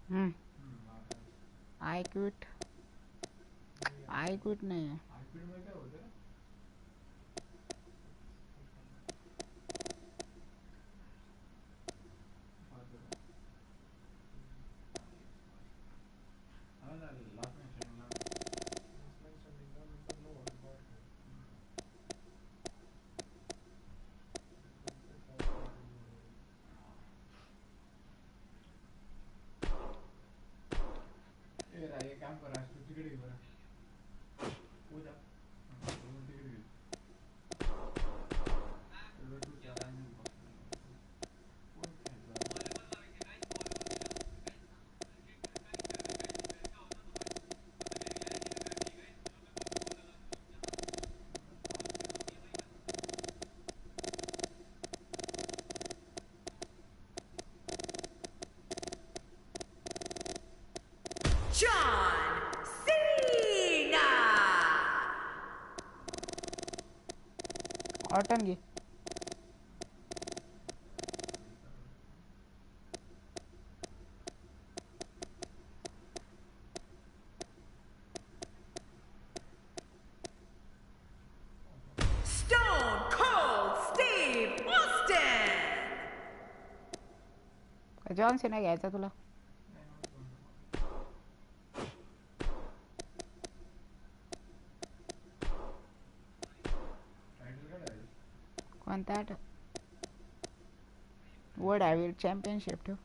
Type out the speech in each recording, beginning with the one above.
I quit. I quit नहीं है. John Cena. Orton Stone Cold Steve Austin. John Cena घ्यायचा तुला. कोणता वर्ल्ड हेवीवेट चॅम्पियनशिप ठेव.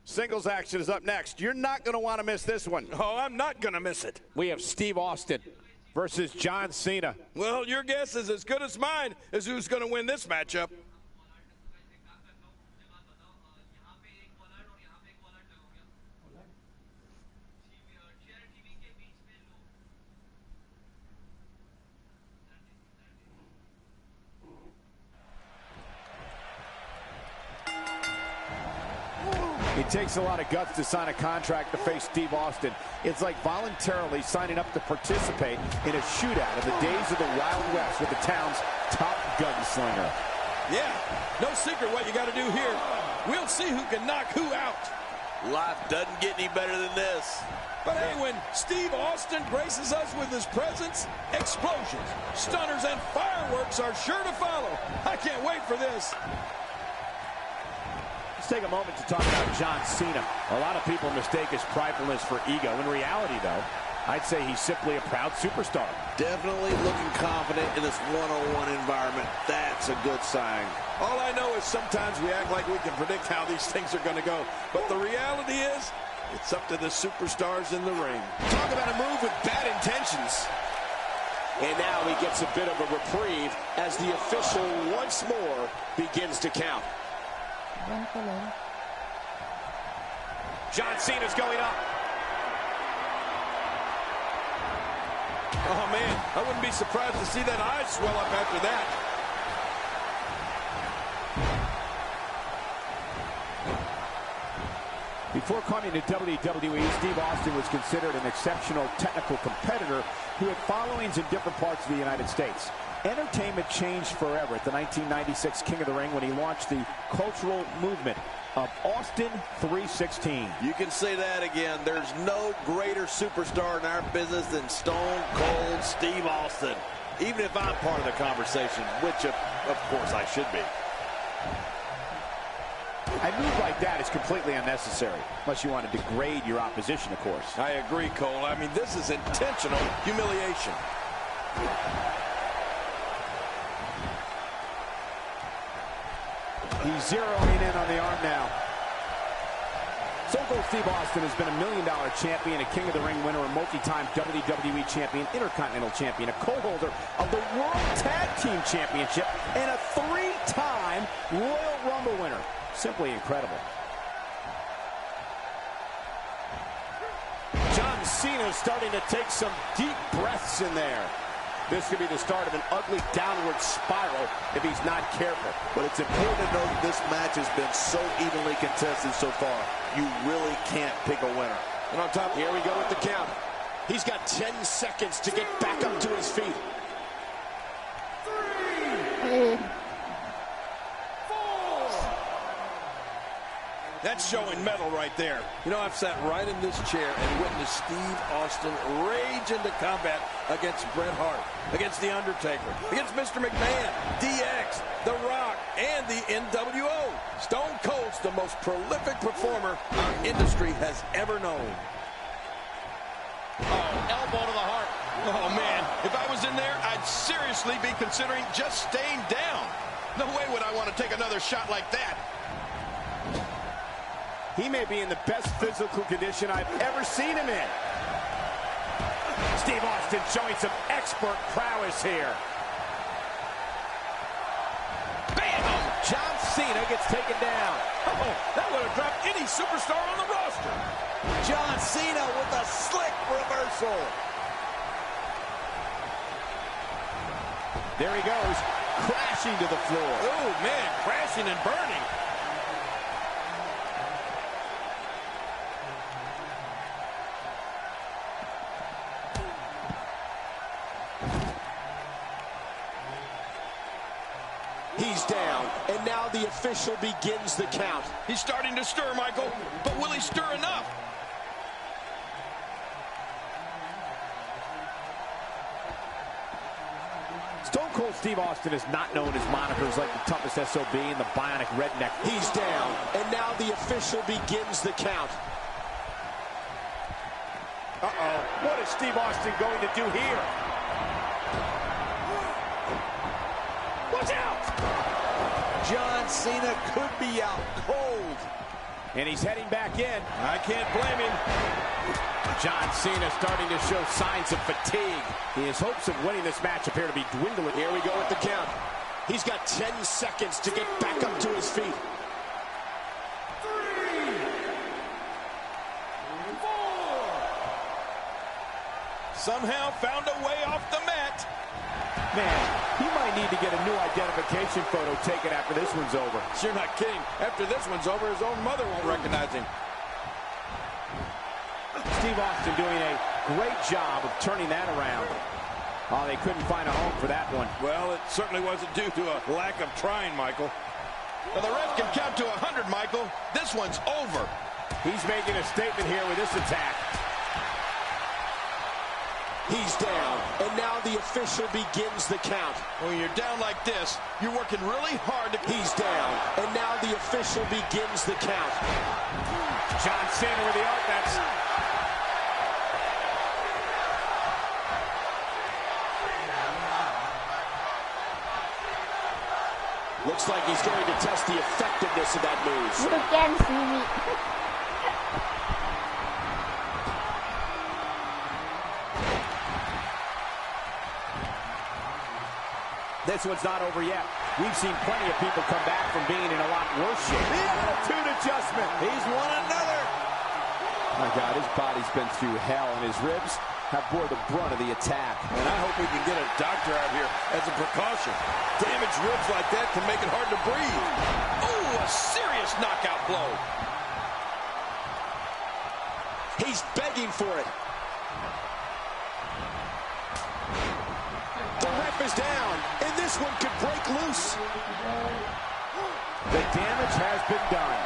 Singles action is up next. You're not going to want to miss this one. Oh, I'm not going to miss it. We have Steve Austin versus John Cena. Well, your guess is as good as mine as who's going to win this matchup. It takes a lot of guts to sign a contract to face Steve Austin. It's like voluntarily signing up to participate in a shootout in the days of the Wild West with the town's top gunslinger. Yeah, no secret what you got to do here. We'll see who can knock who out. Life doesn't get any better than this. But hey, when Steve Austin graces us with his presence, explosions, stunners, and fireworks are sure to follow. I can't wait for this. Let's take a moment to talk about John Cena. A lot of people mistake his pridefulness for ego. In reality, though, I'd say he's simply a proud superstar. Definitely looking confident in this one-on-one environment. That's a good sign. All I know is sometimes we act like we can predict how these things are going to go. But the reality is, it's up to the superstars in the ring. Talk about a move with bad intentions. And now he gets a bit of a reprieve as the official once more begins to count. John Cena's going up. Oh, man, I wouldn't be surprised to see that eye swell up after that. Before coming to WWE, Steve Austin was considered an exceptional technical competitor who had followings in different parts of the United States. Entertainment changed forever at the 1996 King of the Ring when he launched the cultural movement of Austin 316. You can say that again. There's no greater superstar in our business than Stone Cold Steve Austin. Even if I'm part of the conversation, which of course I should be. A move like that is completely unnecessary, unless you want to degrade your opposition, of course. I agree, Cole. I mean, this is intentional humiliation. He's zeroing in on the arm now. Stone Cold Steve Austin has been a $1 million champion, a King of the Ring winner, a multi-time WWE champion, Intercontinental champion, a co-holder of the World Tag Team Championship, and a 3-time Royal Rumble winner. Simply incredible. John Cena is starting to take some deep breaths in there. This could be the start of an ugly downward spiral if he's not careful. But it's important to know that this match has been so evenly contested so far. You really can't pick a winner. And on top, here we go with the count. He's got 10 seconds to get back up to his feet. 3, 4, That's showing metal right there. You know, I've sat right in this chair and witnessed Steve Austin rage into combat against Bret Hart, against The Undertaker, against Mr. McMahon, DX, The Rock, and the NWO. Stone Cold's the most prolific performer our industry has ever known. Oh, elbow to the heart. Oh, man. If I was in there, I'd seriously be considering just staying down. No way would I want to take another shot like that. He may be in the best physical condition I've ever seen him in. Steve Austin showing some expert prowess here. Bam! John Cena gets taken down. Oh, that would have dropped any superstar on the roster. John Cena with a slick reversal. There he goes, crashing to the floor. Oh, man, crashing and burning. He's down, and now the official begins the count. He's starting to stir, Michael, but will he stir enough? Stone Cold Steve Austin is not known as monikers like the toughest SOB and the bionic redneck. He's down, and now the official begins the count. Uh-oh, what is Steve Austin going to do here? Watch out! John Cena could be out cold. And he's heading back in. I can't blame him. John Cena starting to show signs of fatigue. His hopes of winning this match appear to be dwindling. Here we go with the count. He's got 10 seconds to get back up to his feet. 3, 4. Somehow found a way off the mat. Man, he might need to get a new identification photo taken after this one's over. You're not kidding. After this one's over, his own mother won't recognize him. Steve Austin doing a great job of turning that around. Oh, they couldn't find a home for that one. Well, it certainly wasn't due to a lack of trying, Michael. Well, the ref can count to 100, Michael. This one's over. He's making a statement here with this attack. He's down, and now the official begins the count. When you're down like this, you're working really hard to... He's down, and now the official begins the count. John Cena with the offense. Looks like he's going to test the effectiveness of that move. You can see me. This one's not over yet. We've seen plenty of people come back from being in a lot worse shape. The attitude adjustment. He's won another. My God, his body's been through hell, and his ribs have bore the brunt of the attack. And I hope we can get a doctor out here as a precaution. Damaged ribs like that can make it hard to breathe. Oh, a serious knockout blow. He's begging for it. The ref is down, and this one could break loose. The damage has been done.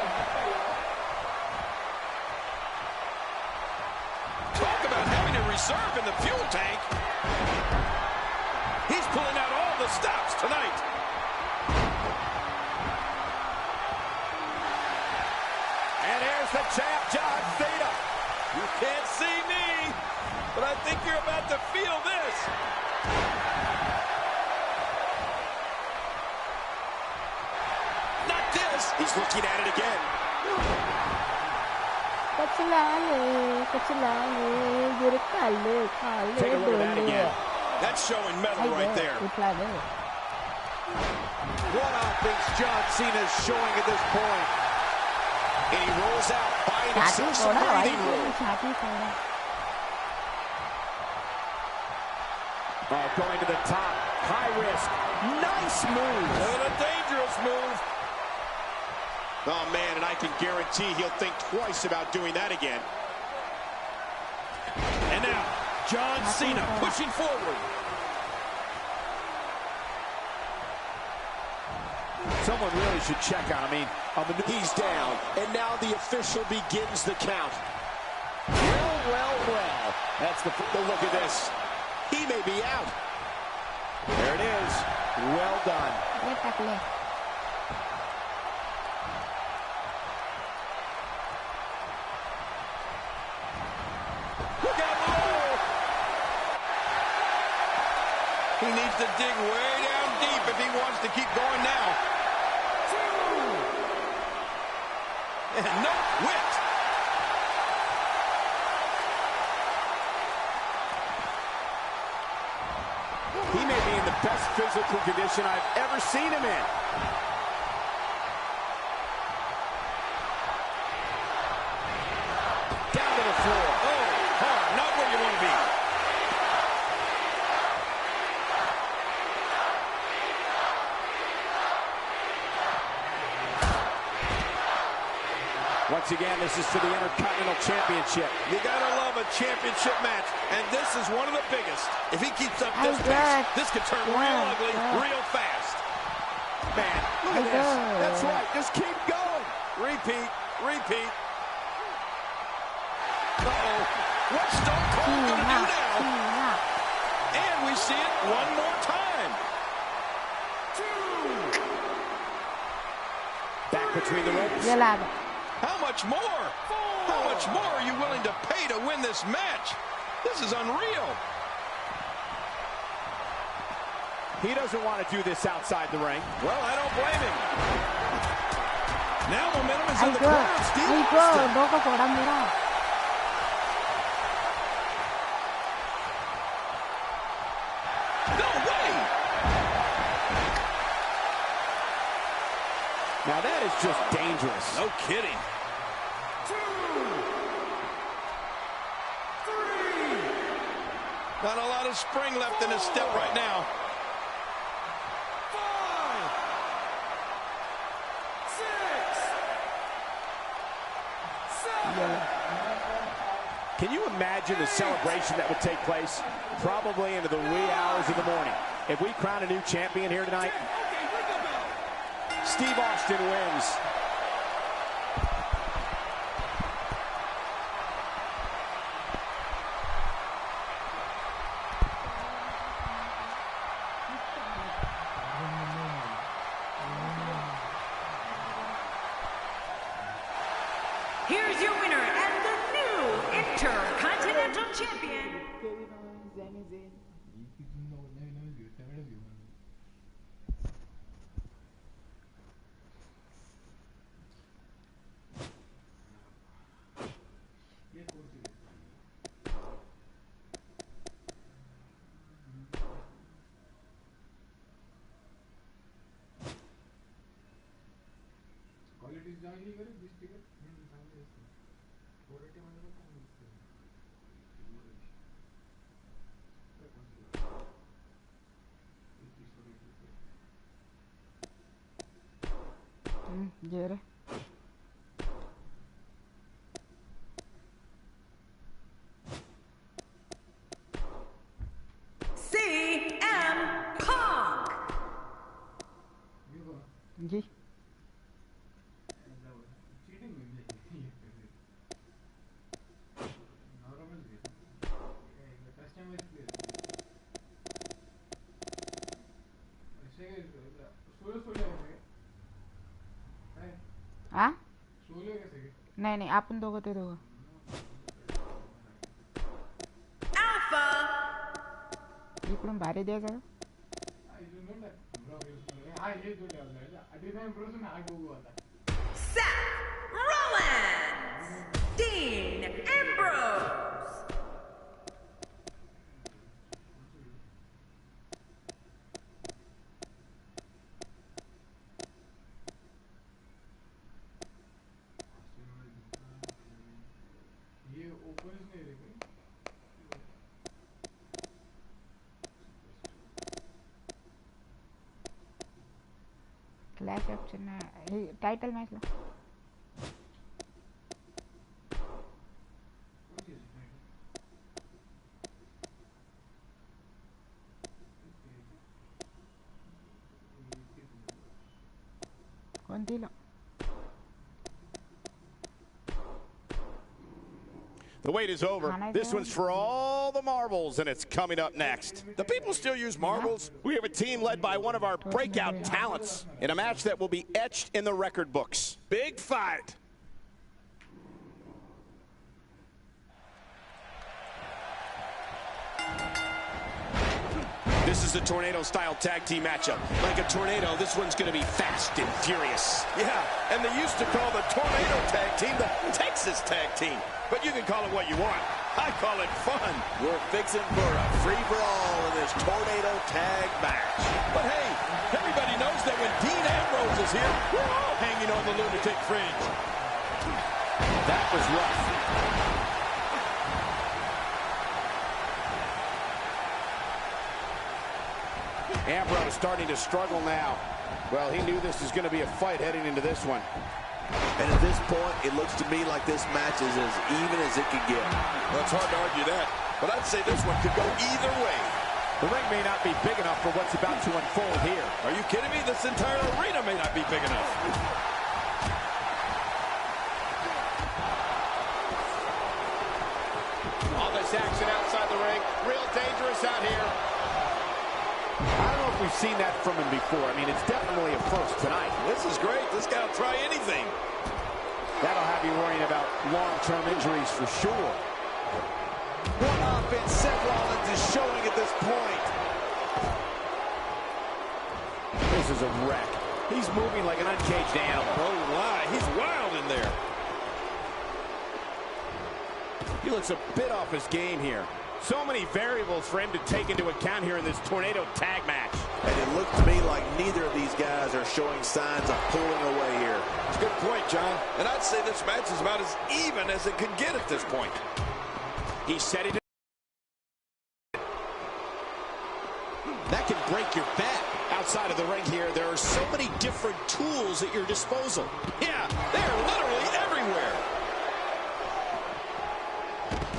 Talk about having a reserve in the fuel tank. He's pulling out all the stops tonight. And here's the champ, John Cena. You can't see me, but I think you're about to feel this. Not this. He's looking at it again. Take Take a look at that again. That's showing metal right there. What offense John Cena's showing at this point. And he rolls out, buying himself some breathing room. Oh, going to the top. High risk. Nice move. And a dangerous move. Oh, man, and I can guarantee he'll think twice about doing that again. And now, John Cena pushing forward. Someone really should check on him. He's down, and now the official begins the count. Well. That's the look at this. He may be out. There it is. Well done. เล่นตักเลย Look out below. He needs to dig way down deep if he wants to keep going now. And no quit. He may be in the best physical condition I've ever seen him in. Down to the floor. Oh, hard. Not where you want to be. Once again, this is for the Intercontinental Championship. You gotta love a championship match, and this is one of the biggest. If he keeps up this Oh, pace, good. this could turn real Yeah, ugly yeah. real fast. Man, look at Oh, this. good. That's right. Just keep going. Repeat. Uh-oh. What's Stone Cold ที่ gonna มาก do now? ที่มาก And we see it one more time. Back between the ropes. เวลาแบบ How much more? How much more are you willing to pay to win this match? This is unreal. He doesn't want to do this outside the ring. Well, I don't blame him. Now momentum is ไอ้ in the เกิร์ corner of Steve ไอ้เกิร์ Austin. โดนกระโปรงดำไม่ได้ No way. Now that is just dangerous. No kidding. Not a lot of spring left in his step right now. Can you imagine the celebration that would take place? Probably into the wee hours of the morning. If we crown a new champion here tonight, Steve Austin wins. Here's your winner and the new Intercontinental Champion, Geri. CM Punk. Gi. हा नाही नाही आपण दोघं ते दोघं Alpha. इकडून भारी द्यायचं Seth Rollins. Dean Ambrose. Clash option हे टायटल मॅचला Konti lang. The wait is over. This one's for all the marbles, and it's coming up next. The people still use marbles? We have a team led by one of our breakout talents in a match that will be etched in the record books. Big fight. This is a tornado-style tag team matchup. Like a tornado, this one's going to be fast and furious. Yeah, and they used to call the Tornado Tag Team the Texas Tag Team. But you can call it what you want. I call it fun. We're fixing for a free-for-all in this tornado tag match. But hey, everybody knows that when Dean Ambrose is here, we're all hanging on the lunatic fringe. That was rough. Ambrose starting to struggle now. Well, he knew this was going to be a fight heading into this one. And at this point, it looks to me like this match is as even as it could get. Well, it's hard to argue that, but I'd say this one could go either way. The ring may not be big enough for what's about to unfold here. Are you kidding me? This entire arena may not be big enough. All this action outside the ring, real dangerous out here. I don't know if we've seen that from him before. I mean, it's definitely a first tonight. This is great. This guy will try anything. That'll have you worrying about long-term injuries for sure. What offense Seth Rollins is showing at this point. This is a wreck. He's moving like an uncaged animal. Oh, my. He's wild in there. He looks a bit off his game here. So many variables for him to take into account here in this tornado tag match. And it looked to me like neither of these guys are showing signs of pulling away here. It's a good point, John. And I'd say this match is about as even as it could get at this point. He's setting it. That can break your back. Outside of the ring here, there are so many different tools at your disposal. Yeah, they're literally everywhere.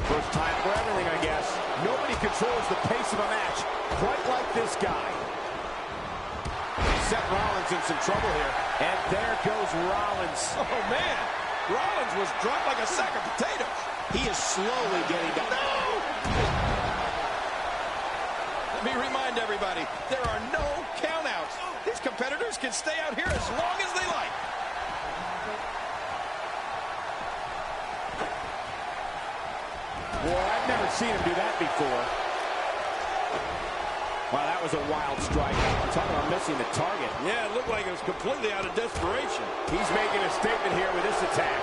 First time for everything, I guess. Nobody controls the pace of a match quite like this guy. Seth Rollins in some trouble here. And there goes Rollins. Oh, man. Rollins was dropped like a sack of potatoes. He is slowly getting down. No! Let me remind everybody, there are no countouts. These competitors can stay out here as long as they like. Boy, I've never seen him do that before. Wow, that was a wild strike. I'm talking about missing the target. Yeah, it looked like it was completely out of desperation. He's making a statement here with this attack.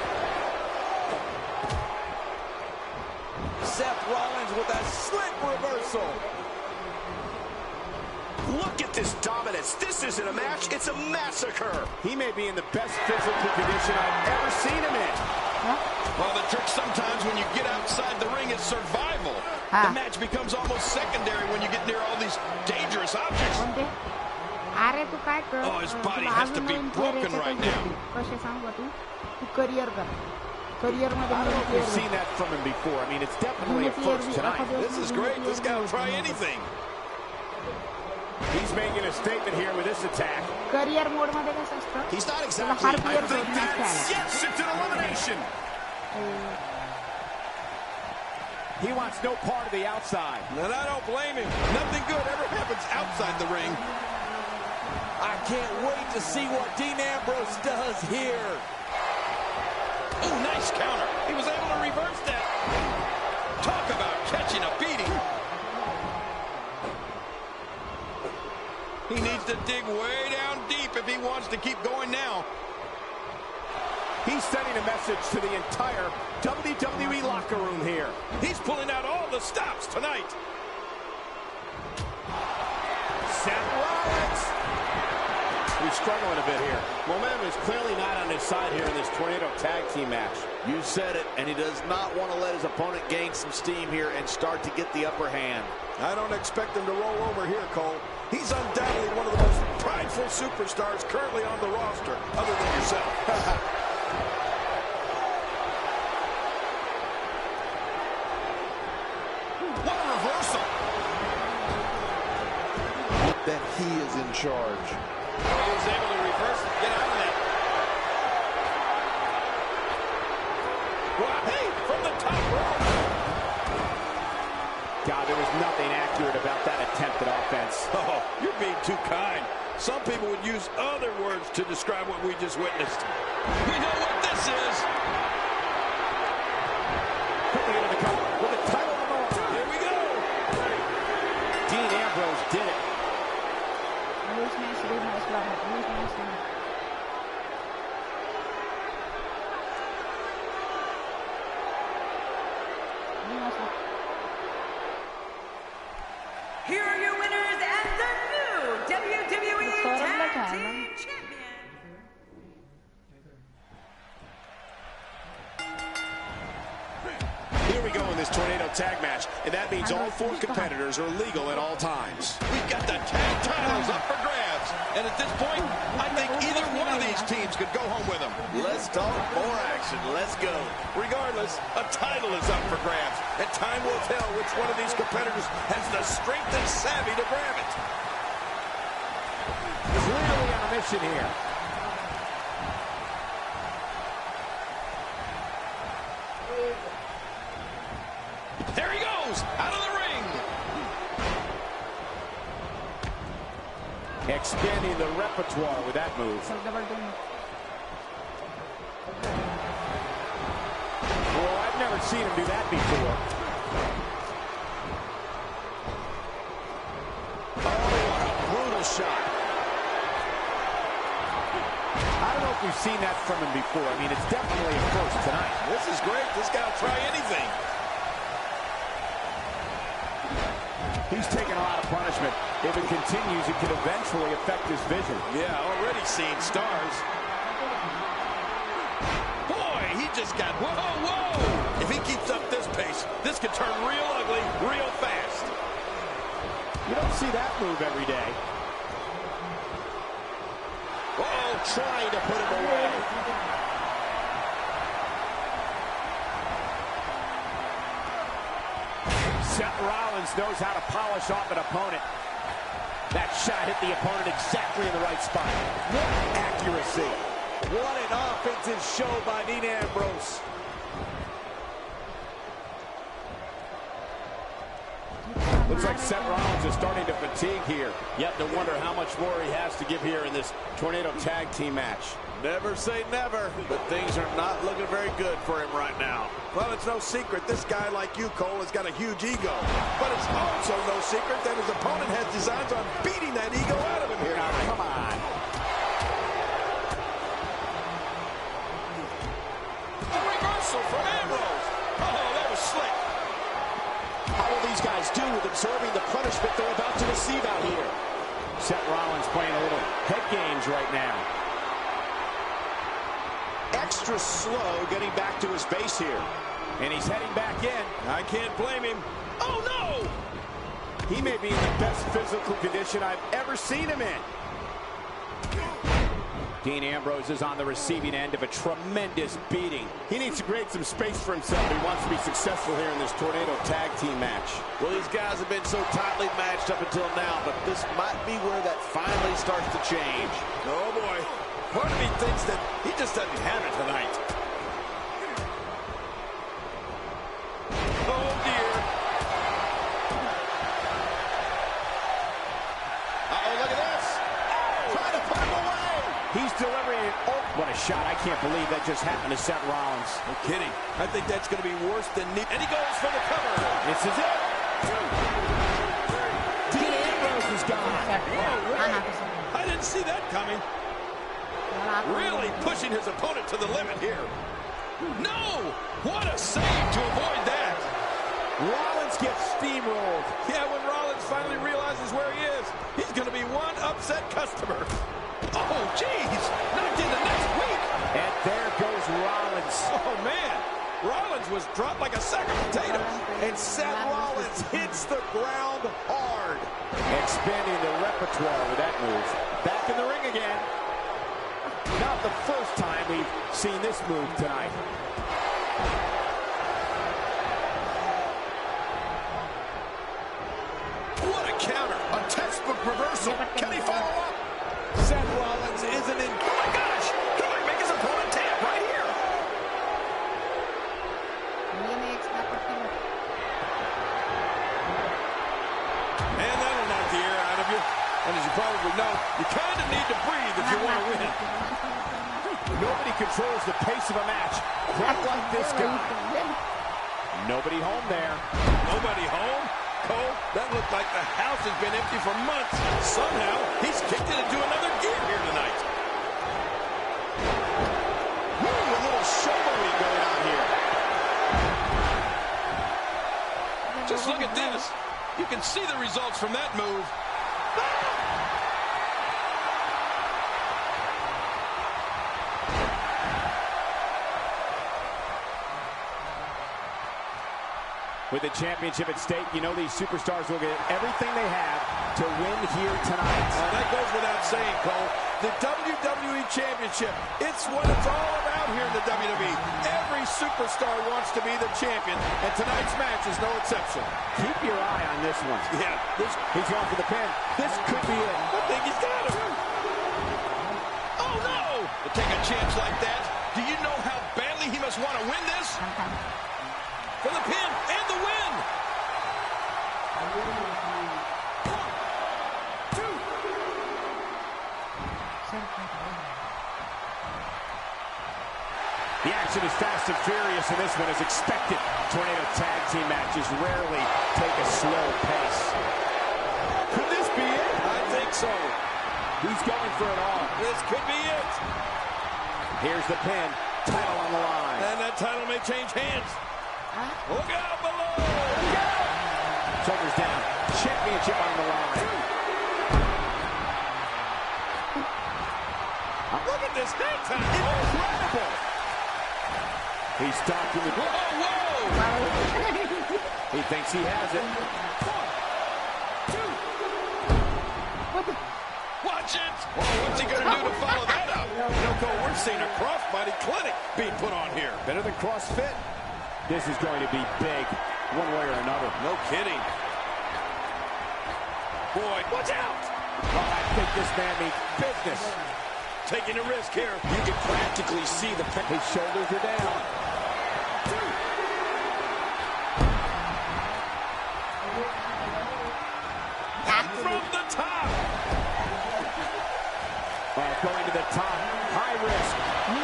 Seth Rollins with a slick reversal. Look at this dominance. This isn't a match, it's a massacre. He may be in the best physical condition I've ever seen him in. Well, the trick sometimes when you get outside the ring is survival. The match becomes almost secondary when you get near all these dangerous objects. कोणते? अरे तू काय कर? Oh, his body तुला has to अजून be Naveen broken player right याच्यातच now. भेटतील. कसे सांगू तू? तू करिअर कर. करिअर मध्ये I don't know Naveen if we've player seen that from him before. I mean, it's definitely a first tonight. This is great. This guy will try anything. He's making a statement here with this attack. Career mode मध्ये कसं असतं? He's not तुला exactly. Her I player think बदलून that's, खेळायला. yes, it's an elimination. He wants no part of the outside. And I don't blame him. Nothing good ever happens outside the ring. I can't wait to see what Dean Ambrose does here. Oh, nice counter. He was able to reverse that. Talk about catching a beating. He needs to dig way down deep if he wants to keep going now. He's sending a message to the entire WWE locker room here. He's pulling out all the stops tonight. Seth Rollins. He's struggling a bit here. Momentum is clearly not on his side here in this tornado tag team match. You said it, and he does not want to let his opponent gain some steam here and start to get the upper hand. I don't expect him to roll over here, Cole. He's undoubtedly one of the most prideful superstars currently on the roster, other than yourself. What a reversal. That he is in charge. He was able to reverse and get out of that. nothing accurate about that attempted offense. Oh, you're being too kind. Some people would use other words to describe what we just witnessed. We know what this is. Quickly into the cover with the title on the line. Here we go. Dean Ambrose did it. Here are your winners and the new WWE Tag Team Champions. Here we go in this tornado tag match, and that means all four competitors are legal at all times. We've got the tag titles up for grabs. And at this point, I think either one of these teams could go home with them. Let's talk more action. Let's go. Regardless, a title is up for grabs, and time will tell which one of these competitors has the strength and savvy to grab it. Clearly on a mission here. There he goes, out of the ring. Expanding the repertoire with that move. Well, I've never seen him do that before. Oh, what a brutal shot. I don't know if we've seen that from him before. I mean, it's definitely a first tonight. This is great. This guy will try anything. He's taking a lot of punishment. If it continues, it could eventually affect his vision. Yeah, already seeing stars. Boy, he just got, whoa, whoa. If he keeps up this pace, this could turn real ugly real fast. You don't see that move every day. Uh-oh, trying to put him away. Seth Rollins knows how to polish off an opponent. That shot hit the opponent exactly in the right spot. What accuracy. What an offensive show by Dean Ambrose. Looks like Seth Rollins is starting to fatigue here. Yet to wonder how much more he has to give here in this Tornado Tag Team match. Never say never, but things are not looking very good for him right now. Well, it's no secret this guy like you, Cole, has got a huge ego. But it's also no secret that his opponent has designs on beating that ego out of him here. Now, come on. A reversal from Ambrose. Oh, that was slick. How will these guys do with absorbing the punishment they're about to receive out here? Seth Rollins playing a little head games right now. Extra slow getting back to his base here. And he's heading back in. I can't blame him. Oh, no. He may be in the best physical condition I've ever seen him in. Dean Ambrose is on the receiving end of a tremendous beating. He needs to create some space for himself if he wants to be successful here in this Tornado Tag Team match. Well, these guys have been so tightly matched up until now, but this might be where that finally starts to change. Oh, boy. Part of me thinks that he just doesn't have it tonight. Oh, dear. Uh-oh, look at this. Trying to put him away. He's delivering it. Oh, what a shot. I can't believe that just happened to Seth Rollins. No kidding. I think that's going to be worse than neat. And he goes for the cover. This is it. Dean Ambrose is gone. Oh, really? I didn't see that coming. Really pushing his opponent to the limit here. No. What a save to avoid that. Rollins gets steamrolled. Yeah, when Rollins finally realizes where he is, he's going to be one upset customer. Oh, jeez. Knocked into next week. And there goes Rollins. Oh, man. Rollins was dropped like a sack of potatoes. And Seth Rollins hits the ground hard. Expanding the repertoire with that move. Back in the ring again. Not the first time we've seen this move tonight. What a counter. A textbook reversal. Can he follow up? Seth Rollins isn't in. Oh, my gosh. He might make his opponent tap right here. probably know, you kind of need to breathe if you want to win. Nobody controls the pace of a match quite like this guy. Nobody home there. Nobody home? Cole, that looked like the house has been empty for months. Somehow, he's kicked it into another gear here tonight. Ooh, a little shoulder going on here. Just look at this. You can see the results from that move. With the championship at stake, you know these superstars will get everything they have to win here tonight. That goes without saying, Cole. The WWE Championship, it's what it's all about here in the WWE. Every superstar wants to be the champion, and tonight's match is no exception. Keep your eye on this one. Yeah, He's going for the pin. This could be it. I think he's got him. Oh, no! To take a chance like that, do you know how badly he must want to win this? For the pin and the win. The action is fast and furious, and this one is expected. Tornado tag team matches rarely take a slow pace. Could this be it? I think so. He's going for it all. This could be it. Here's the pin. Title on the line. And that title may change hands. Look out below. Look out. Shoulders down. Championship on the line. Look at this hang time. Incredible. He's stalking the... Whoa! He thinks he has it. Watch it! What's he going to do to follow that up? Cole, we're seeing a crossbody clinic being put on here. Better than CrossFit. This is going to be big, one way or another. No kidding. Boy, watch out! Oh, I think this man means business. Taking a risk here. You can practically see the pin. His shoulders are down. From the top. Going to the top. High risk.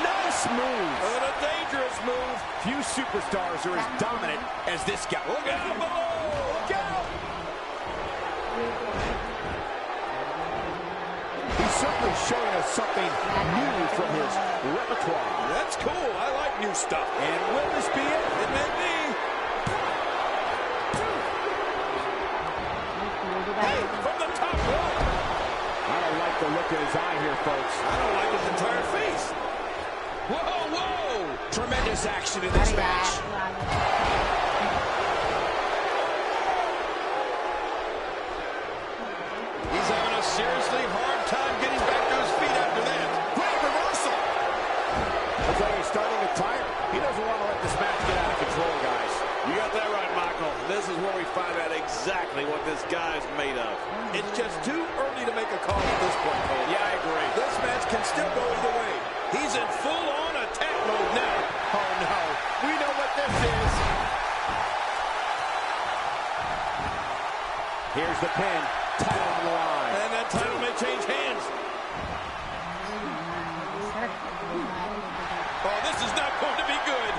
Nice move. And a dangerous move. Few superstars are as dominant as this guy. Look out below. Look out. He's certainly showing us something new from his repertoire. That's cool. I like new stuff. And will this be it? It may be. Hey, from the top rope. I don't like the look in his eye here, folks. I don't like his entire face. Whoa, whoa! Tremendous action in this match. He's having a seriously hard time getting back to his feet after that. Great reversal. Looks like he's starting to tire. He doesn't want to let this match get out of control, guys. You got that right, Michael. This is where we find out exactly what this guy's made of. It's just too early to make a call at this point, Cole. Yeah, I agree. This match can still go either way. He's in full-on attack mode now. Oh, no. We know what this is. Here's the pin. Title on the line. And that title may change hands. Oh, this is not going to be good.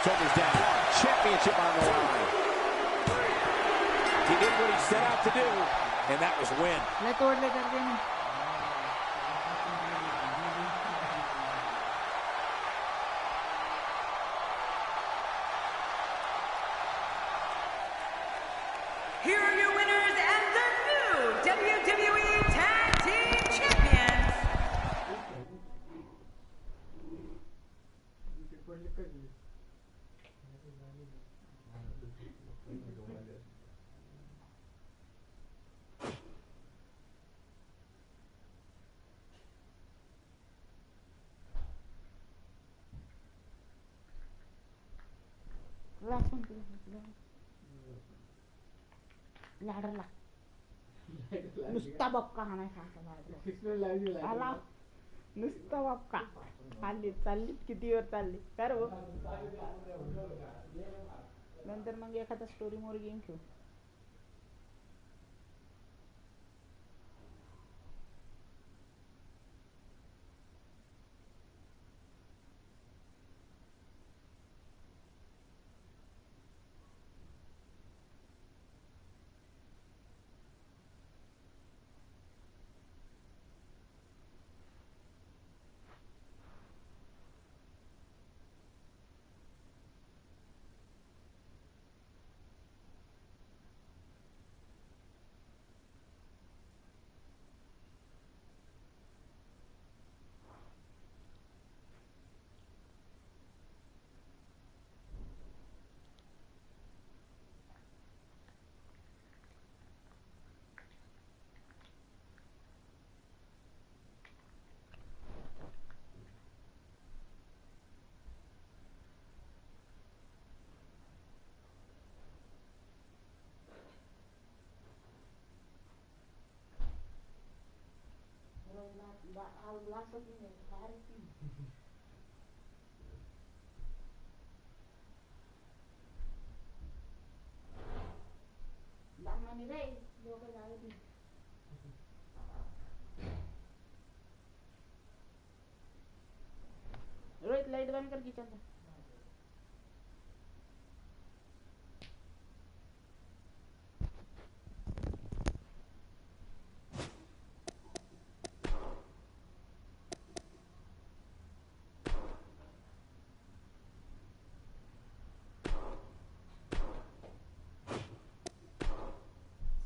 Shoulders down. Championship on the line. He did what he set out to do, and that was win. Here are your winners and the new WWE Tag Team Champions. नुसता बपका हाणायचा आला नुसता बपका चालली किती वर चालली कर नंतर मग एखादा story मोर game खेळू. रोहित लाइट बंद कर किचन का.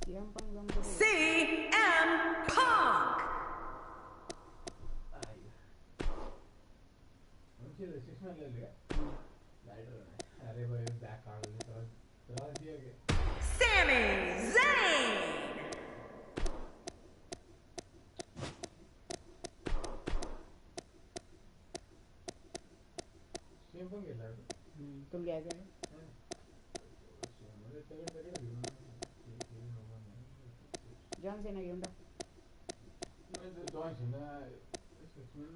CM Punk. Sami Zayn. तुम क्या करें? जॉन सेना घेऊन टाक. जॉन सेना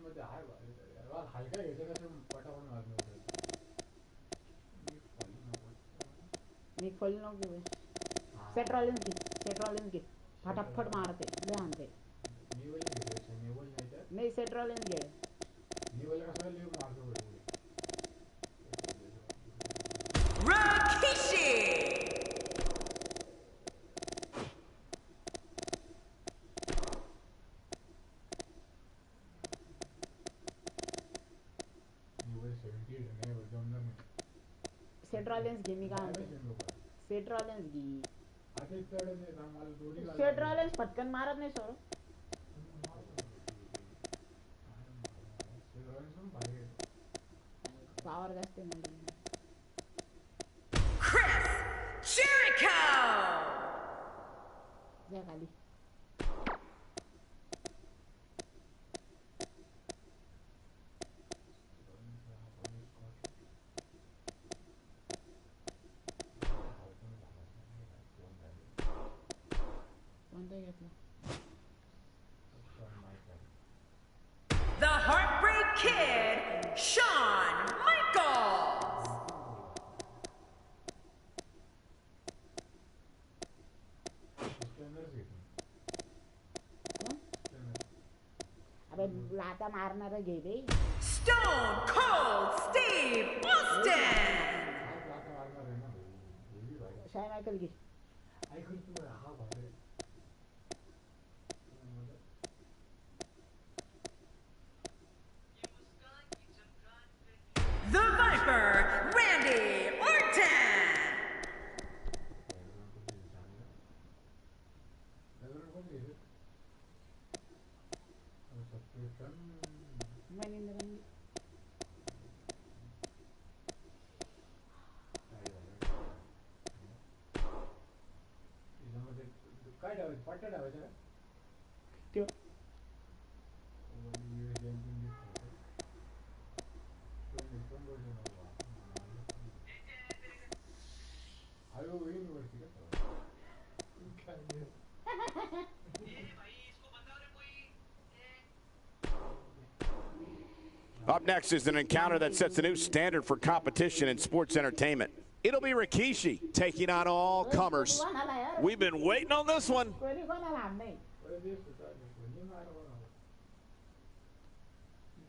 मध्ये आहे हलका घ्यायचा कसं पटापट मारलं होतं. मी खोल नको घेऊ. सेट रॉलिन्स घे. फटाफट मारते लय आणते. नाही सेट रॉलिन्स घे. Rikishi. सेट रॉलिन्स घे. मी काय म्हणते सेट रॉलिन्स घे. सेट रॉलिन्स पटकन मारत नाही सोड. पावर जास्त नाही. Chris Jericho. जा खाली. कोणता घेतला? The Heartbreak Kid, Shawn Michaels. अबे लाता मारणार घे बे. Stone Cold Steve Austin. शाय मायकल घे. The Viper, Randy Orton. काय ठेवायचं पट्ट्या ठेवायच्या का? त्यो Up next is an encounter that sets a new standard for competition in sports entertainment. It'll be Rikishi taking on all comers. We've been waiting on this one.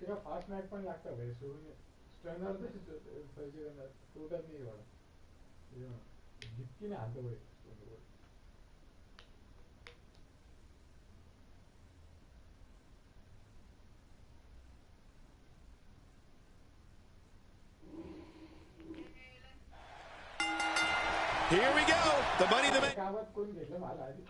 तिला fast match पण लागतं भाई स्टर्नर टोटल नाही एवढा जितकी नाही हालतो भाई Here we go. The money the man. गावात कोण घेतलं मला आधी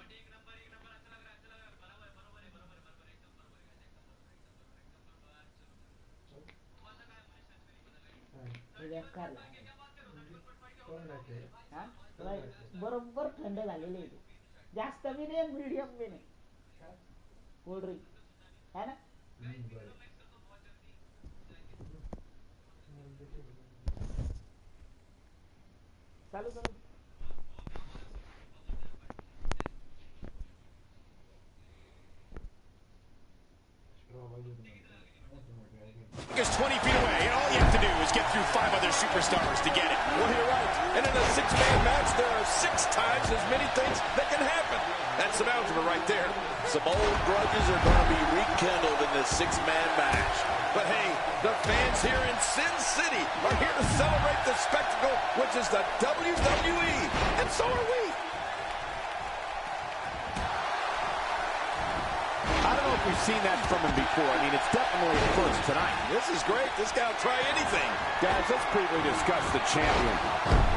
बरोबर थंड झालेले आहे जास्त बी नाही मीडियम बी नाही कोल्ड ड्रिंक है ना चालू करू Is 20 feet away, and all you have to do is get through 5 other superstars to get it. Well, you're right. And in a 6-man match, there are 6 times as many things that can happen. That's some algebra right there. Some old grudges are going to be rekindled in this 6-man match. But hey, the fans here in Sin City are here to celebrate the spectacle, which is the WWE. And so are we. I don't know if we've seen that from him before. I mean, it's definitely a first tonight. This is great. This guy will try anything. Guys, let's briefly discuss the champion.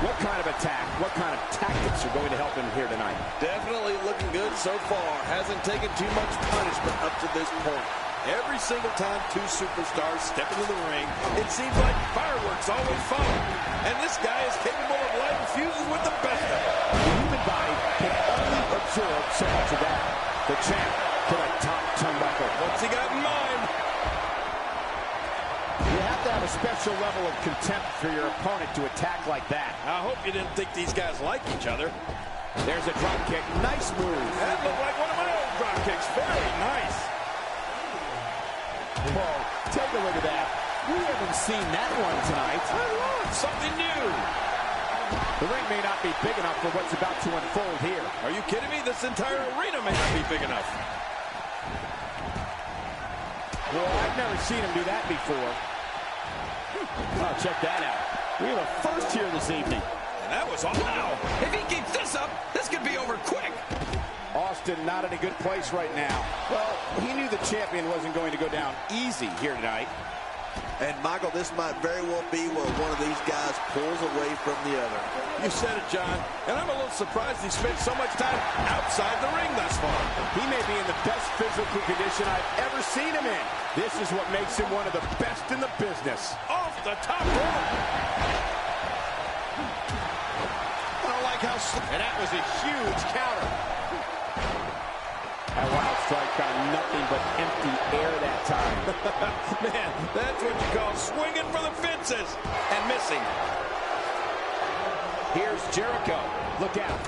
What kind of attack, what kind of tactics are going to help him here tonight? Definitely looking good so far. Hasn't taken too much punishment up to this point. Every single time 2 superstars step into the ring, it seems like fireworks always follow. And this guy is capable of lighting fuses with the best of them. The human body can only absorb so much of that. The champ to the top turnbuckle. What's he got in mind? You have to have a special level of contempt for your opponent to attack like that. I hope you didn't think these guys like each other. There's a drop kick. Nice move. That looked like one of my old drop kicks. Very nice. Whoa, take a look at that. We haven't seen that one tonight. I love something new. The ring may not be big enough for what's about to unfold here. Are you kidding me? This entire arena may not be big enough. Well, I've never seen him do that before. Oh, check that out. We have a first here this evening. And that was awesome. Wow! If he keeps this up, this could be over quick. Austin not in a good place right now. Well, he knew the champion wasn't going to go down easy here tonight. And, Michael, this might very well be where one of these guys pulls away from the other. You said it, John. And I'm a little surprised he spent so much time outside the ring thus far. He may be in the best physical condition I've ever seen him in. This is what makes him one of the best in the business. Off the top rope. I don't like how... And that was a huge counter. That wild strike found nothing but empty air that time. Man, that's what you call swinging for the fences and missing. Here's Jericho. Look out.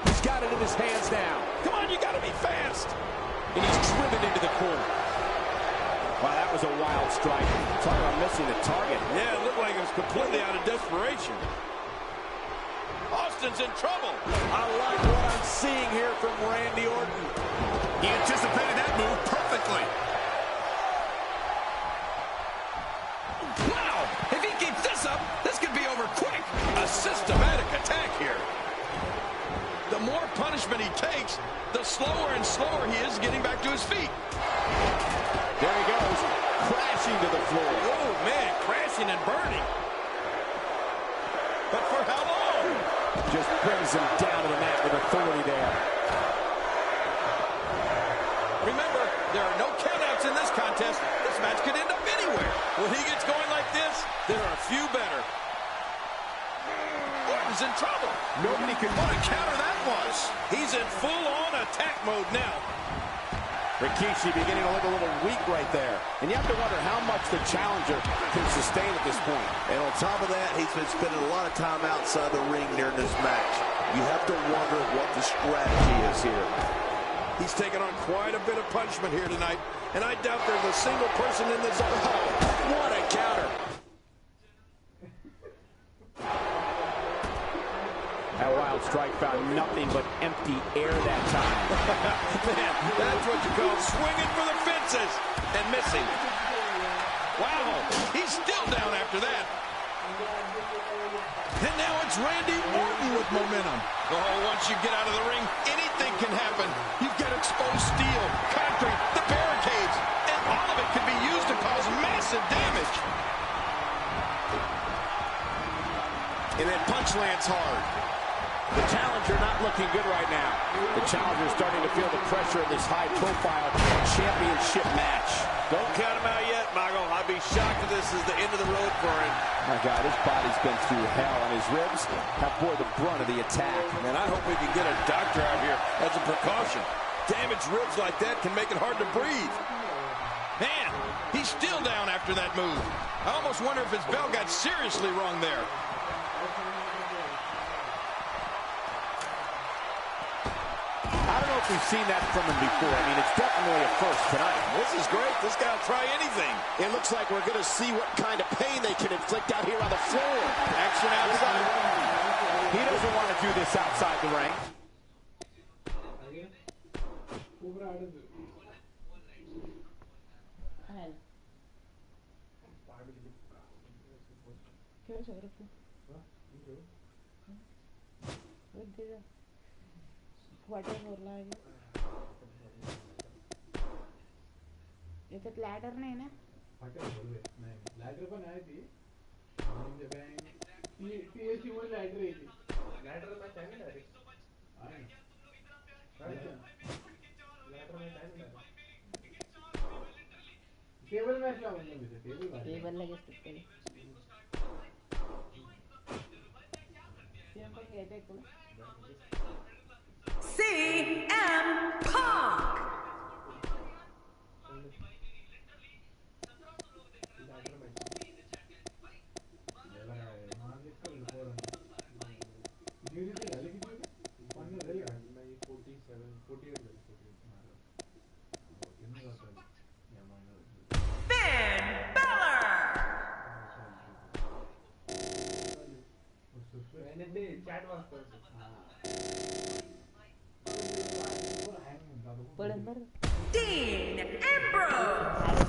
He's got it in his hands now. Come on, you got to be fast. And he's driven into the corner. Wow, that was a wild strike. Talk about missing the target. Yeah, it looked like it was completely out of desperation. Austin's in trouble. I like what I'm seeing here from Randy Orton. He anticipated that move perfectly. Wow! If he keeps this up, this could be over quick. A systematic attack here. The more punishment he takes, the slower and slower he is getting back to his feet. There he goes, crashing to the floor. Oh, man, crashing and burning. But for how long? Just brings him down to the mat with authority there. Remember, there are no countouts in this contest. This match could end up anywhere. When he gets going like this, there are a few better. Orton's in trouble. Nobody can... What a counter that was. He's in full-on attack mode now. Rikishi beginning to look a little weak right there. And you have to wonder how much the challenger can sustain at this point. And on top of that, he's been spending a lot of time outside the ring during this match. You have to wonder what the strategy is here. He's taken on quite a bit of punishment here tonight, and I doubt there's a single person in this... Oh, what a counter. That wild strike found nothing but empty air that time. Man, that's what you call swinging for the fences and missing. Wow, he's still down after that. And now it's Randy Orton with momentum. Oh, once you get out of the ring, anything can happen. You've got exposed steel, concrete, the barricades, and all of it can be used to cause massive damage. And that punch lands hard. The challenger not looking good right now. The challenger starting to feel the pressure of this high-profile championship match. Don't count him out yet, Michael. I'd be shocked if this is the end of the road for him. My God, his body's been through hell, and his ribs have bore the brunt of the attack. Man, I hope we can get a doctor out here as a precaution. Damaged ribs like that can make it hard to breathe. Man, he's still down after that move. I almost wonder if his bell got seriously wrong there. I don't know if we've seen that from him before. I mean, it's definitely a first tonight. This is great. This guy will try anything. It looks like we're going to see what kind of pain they can inflict out here on the floor. Action outside. He doesn't want to do this outside the ring. याच्यात ladder नाही ना ladder पण आहे ती ती वर ladder आहे ती ladder match आहे ना टेबल मॅच ला म्हणलं टेबल लगेच table CM Punk. Dean Ambrose.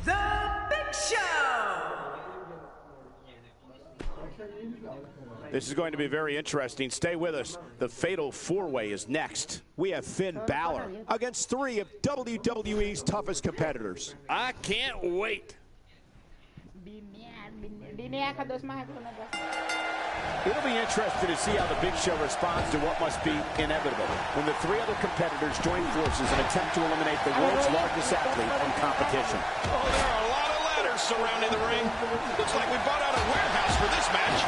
The Big Show. This is going to be very interesting. Stay with us. The Fatal 4-Way is next. We have Finn Balor against 3 of WWE's toughest competitors. I can't wait. It'll be interesting to see how the Big Show responds to what must be inevitable when the 3 other competitors join forces and attempt to eliminate the world's largest athlete from competition. Oh, there are a lot of ladders surrounding the ring. Looks like we bought out a warehouse for this match.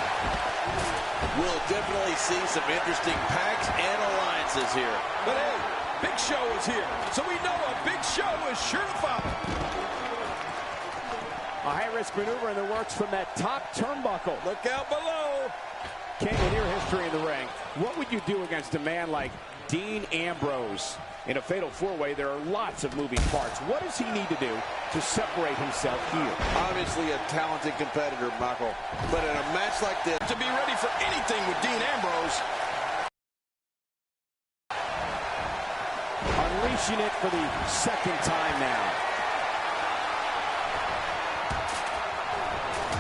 We'll definitely see some interesting packs and alliances here. But hey, Big Show is here, so we know a big show is sure to follow. A high-risk maneuver in the works from that top turnbuckle. Look out below. Canyoneer history in the ring. What would you do against a man like Dean Ambrose? In a Fatal 4-Way, there are lots of moving parts. What does he need to do to separate himself here? Obviously a talented competitor, Michael. But in a match like this, To be ready for anything with Dean Ambrose. Unleashing it for the second time now.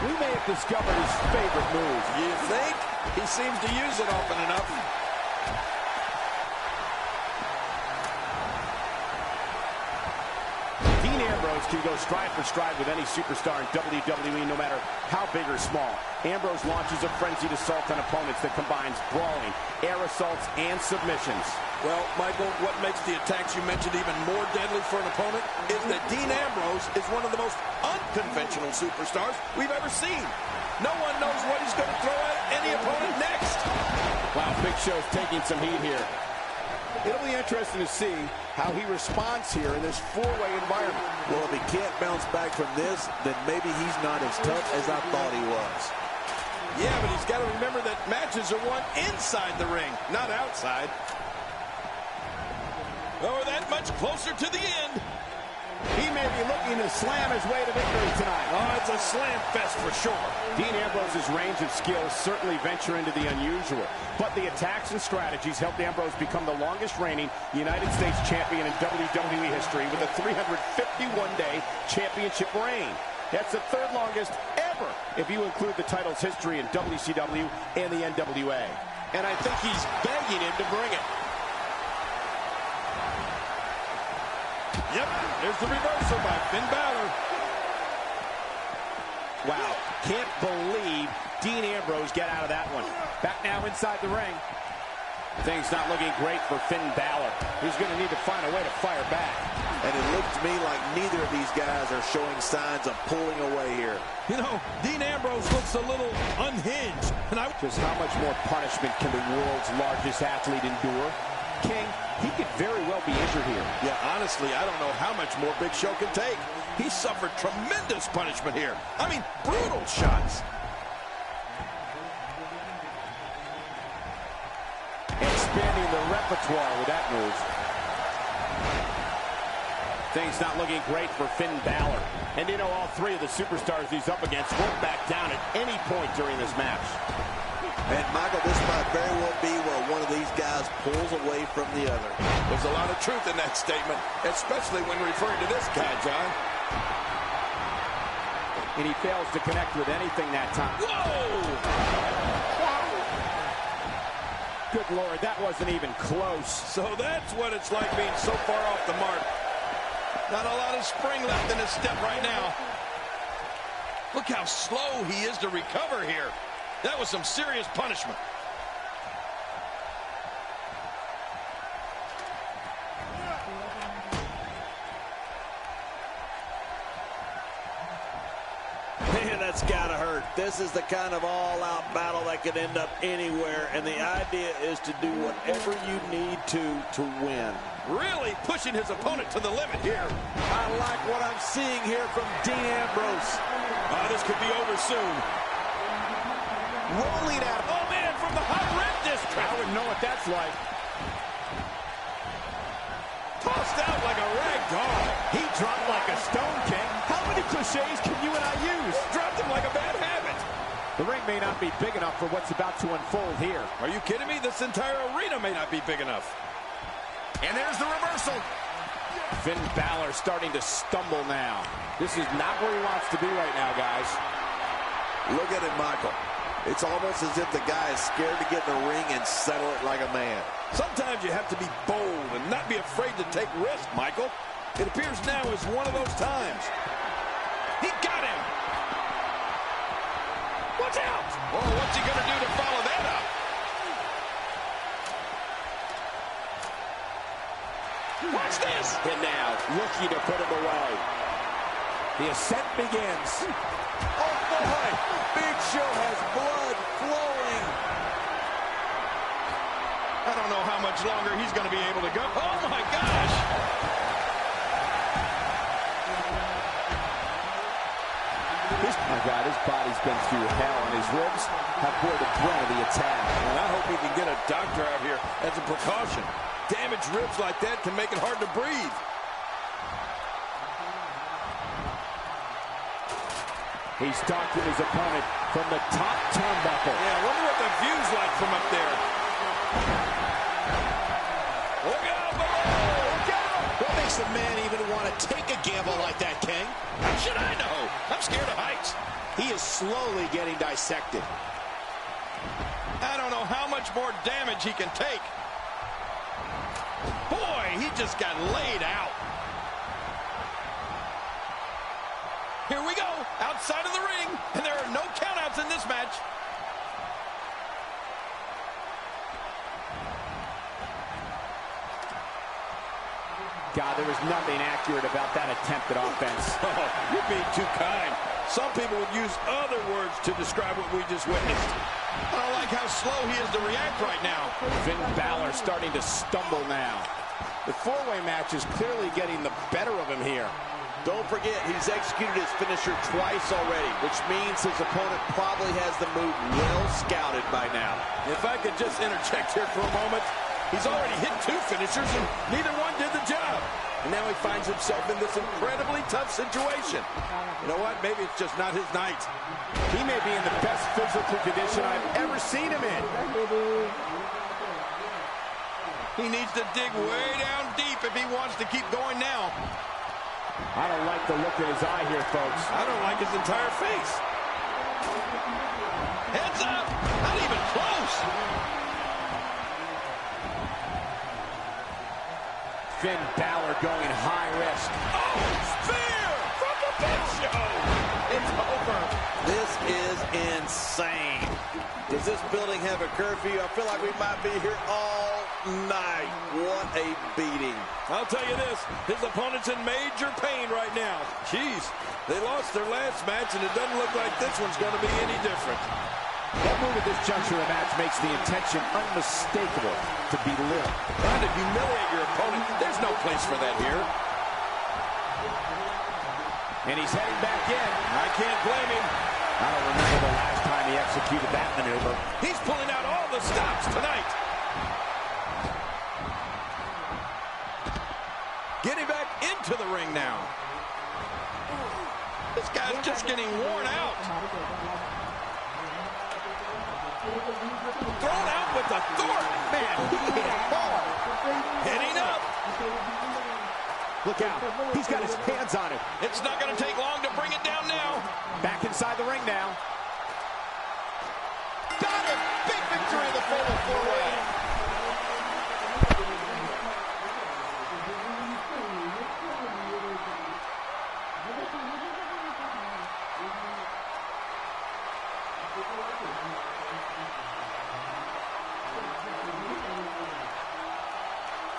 We may have discovered his favorite move. You think? He seems to use it often enough. Dean Ambrose can go stride for stride with any superstar in WWE, no matter how big or small. Ambrose launches a frenzied assault on opponents that combines brawling, air assaults, and submissions. Well, Michael, what makes the attacks you mentioned even more deadly for an opponent is that Dean Ambrose is one of the most unconventional superstars we've ever seen. No one knows what he's going to throw at any opponent next. Wow, Big Show's taking some heat here. It'll be interesting to see how he responds here in this 4-way environment. well, if he can't bounce back from this, then maybe he's not as tough as I thought he was. Yeah, but he's got to remember that matches are won inside the ring, not outside. Oh, that much closer to the end. He may be looking to slam his way to victory tonight. Oh, it's a slam fest for sure. Dean Ambrose's range of skills certainly venture into the unusual, but the attacks and strategies helped Ambrose become the longest reigning United States champion in WWE history with a 351-day championship reign. That's the third longest ever if you include the title's history in WCW and the NWA. And I think he's begging him to bring it. Yep, there's the reversal by Finn Balor. Wow, can't believe Dean Ambrose got out of that one. Back now inside the ring. Things not looking great for Finn Balor. He's going to need to find a way to fire back. And it looks to me like neither of these guys are showing signs of pulling away here. You know, Dean Ambrose looks a little unhinged. And Just how much more punishment can the world's largest athlete endure? King, he could very well be injured here. Yeah, honestly, I don't know how much more Big Show can take. He suffered tremendous punishment here. I mean, brutal shots. Expanding the repertoire with that move. Things not looking great for Finn Balor. And you know, all three of the superstars he's up against won't back down at any point during this match. And, Michael, this might very well be where one of these guys pulls away from the other. There's a lot of truth in that statement, especially when referring to this guy, John. And he fails to connect with anything that time. Whoa! Good Lord, that wasn't even close. So that's what it's like being so far off the mark. Not a lot of spring left in his step right now. Look how slow he is to recover here. That was some serious punishment. Man, that's gotta hurt. This is the kind of all-out battle that could end up anywhere, and the idea is to do whatever you need to win. Really pushing his opponent to the limit here. I like what I'm seeing here from Dean Ambrose. This could be over soon. Rolling out. Oh, man, from the hot red district. I wouldn't know what that's like. Tossed out like a rag doll. He dropped like a stone, King. How many cliches can you and I use? Dropped him like a bad habit. The ring may not be big enough for what's about to unfold here. Are you kidding me? This entire arena may not be big enough. And there's the reversal. Finn Balor starting to stumble now. This is not where he wants to be right now, guys. Look at it, Michael. It's almost as if the guy is scared to get in the ring and settle it like a man. Sometimes you have to be bold and not be afraid to take risks, Michael. It appears now is one of those times. He got him. Watch out. Oh, what's he going to do to follow that up? Watch this. And now, looking to put him away. The ascent begins. Oh, boy. Big Show has blood flowing. I don't know how much longer he's going to be able to go. Oh, my gosh. My God, his body's been through hell, and his ribs have bore the brunt of the attack. And I hope we can get a doctor out here as a precaution. Damaged ribs like that can make it hard to breathe. He's doctored his opponent from the top turnbuckle. Yeah, I wonder what the view's like from up there. Look out below! Look out! What makes the man even want to take a gamble like that, King? How should I know? I'm scared of heights. He is slowly getting dissected. I don't know how much more damage he can take. Boy, he just got laid out. Here we go, outside of the ring, and there are no countouts in this match. God, there was nothing accurate about that attempted offense. Oh, you're being too kind. Some people would use other words to describe what we just witnessed. I don't like how slow he is to react right now. Finn Balor starting to stumble now. The four-way match is clearly getting the better of him here. Don't forget, he's executed his finisher twice already, which means his opponent probably has the move well scouted by now. If I could just interject here for a moment, he's already hit 2 finishers, and neither one did the job. And now he finds himself in this incredibly tough situation. You know what? Maybe it's just not his night. He may be in the best physical condition I've ever seen him in. He needs to dig way down deep if he wants to keep going now. I don't like the look in his eye here, folks. I don't like his entire face. Heads up! Not even close! Finn Balor going high risk. Oh, spear from the Big Show! It's over. This is insane. Does this building have a curfew? I feel like we might be here all night. What a beating. I'll tell you this, his opponent's in major pain right now. Jeez, they lost their last match, and it doesn't look like this one's going to be any different. That move at this juncture of the match makes the intention unmistakable to belittle. Trying to humiliate your opponent, there's no place for that here. And he's heading back in. I can't blame him. I don't remember the last time he executed that maneuver. He's pulling out all the stops tonight. Getting back into the ring now. This guy's just getting worn out. Thrown out with authority. Man, he hit hard. Heading up. Look out. He's got his hands on him. It's not going to take long to bring it down now. Back inside the ring now. Got it! Big victory in the fatal 4-way.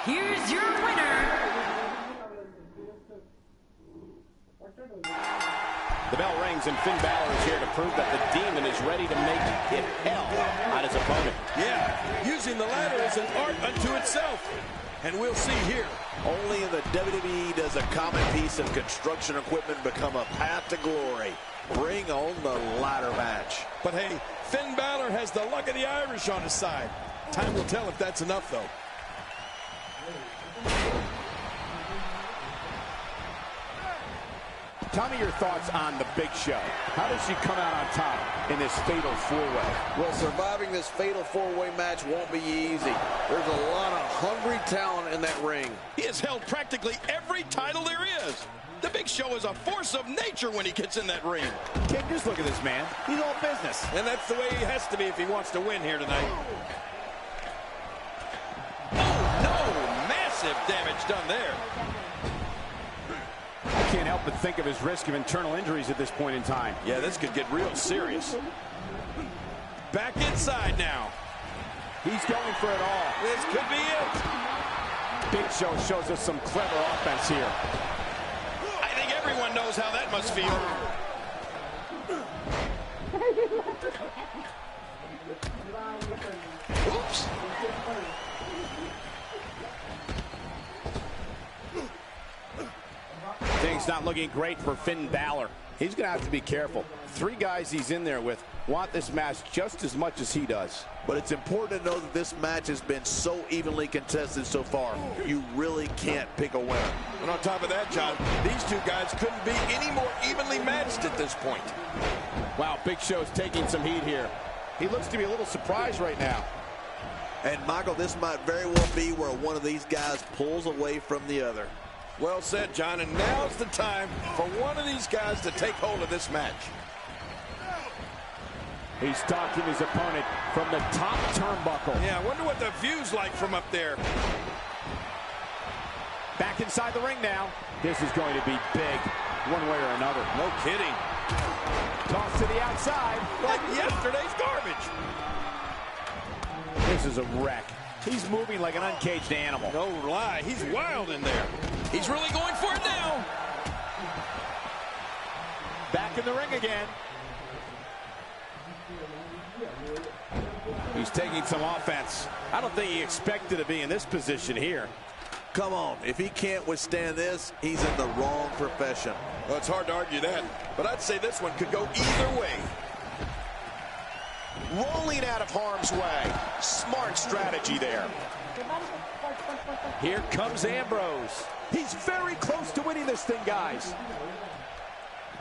Here's your winner, The bell rings and Finn Balor is here to prove that the Demon is ready to make it hell on his opponent. Yeah, using the ladder is an art unto itself. And we'll see here. Only in the WWE does a common piece of construction equipment become a path to glory. Bring on the ladder match. But hey, Finn Balor has the luck of the Irish on his side. Time will tell if that's enough, though. Tell me your thoughts on the Big Show. How does she come out on top in this fatal 4-way? Well, surviving this fatal 4-way match won't be easy. There's a lot of hungry talent in that ring. He has held practically every title there is. The Big Show is a force of nature when he gets in that ring. Kid, just look at this man. He's all business. And that's the way he has to be if he wants to win here tonight. Oh, no! Massive damage done there. I can't help but think of his risk of internal injuries at this point in time. Yeah, this could get real serious. Back inside now. He's going for it all. This could be it. Big Show shows us some clever offense here. I think everyone knows how that must feel. Oops. Things not looking great for Finn Balor. He's going to have to be careful. 3 guys he's in there with want this match just as much as he does. But it's important to know that this match has been so evenly contested so far. You really can't pick a winner. And on top of that, John, these 2 guys couldn't be any more evenly matched at this point. Wow, Big Show's taking some heat here. He looks to be a little surprised right now. And, Michael, this might very well be where one of these guys pulls away from the other. Well said, John, and now's the time for one of these guys to take hold of this match. He's stalking his opponent from the top turnbuckle. Yeah, I wonder what the view's like from up there. Back inside the ring now. This is going to be big, one way or another. No kidding. Toss to the outside. Like yesterday's garbage. This is a wreck. He's moving like an uncaged animal. No lie, he's wild in there. He's really going for it now. Back in the ring again. He's taking some offense. I don't think he expected to be in this position here. Come on, if he can't withstand this, he's in the wrong profession. Well, it's hard to argue that, but I'd say this one could go either way. Rolling out of harm's way. Smart strategy there. Here comes Ambrose. He's very close to winning this thing, guys.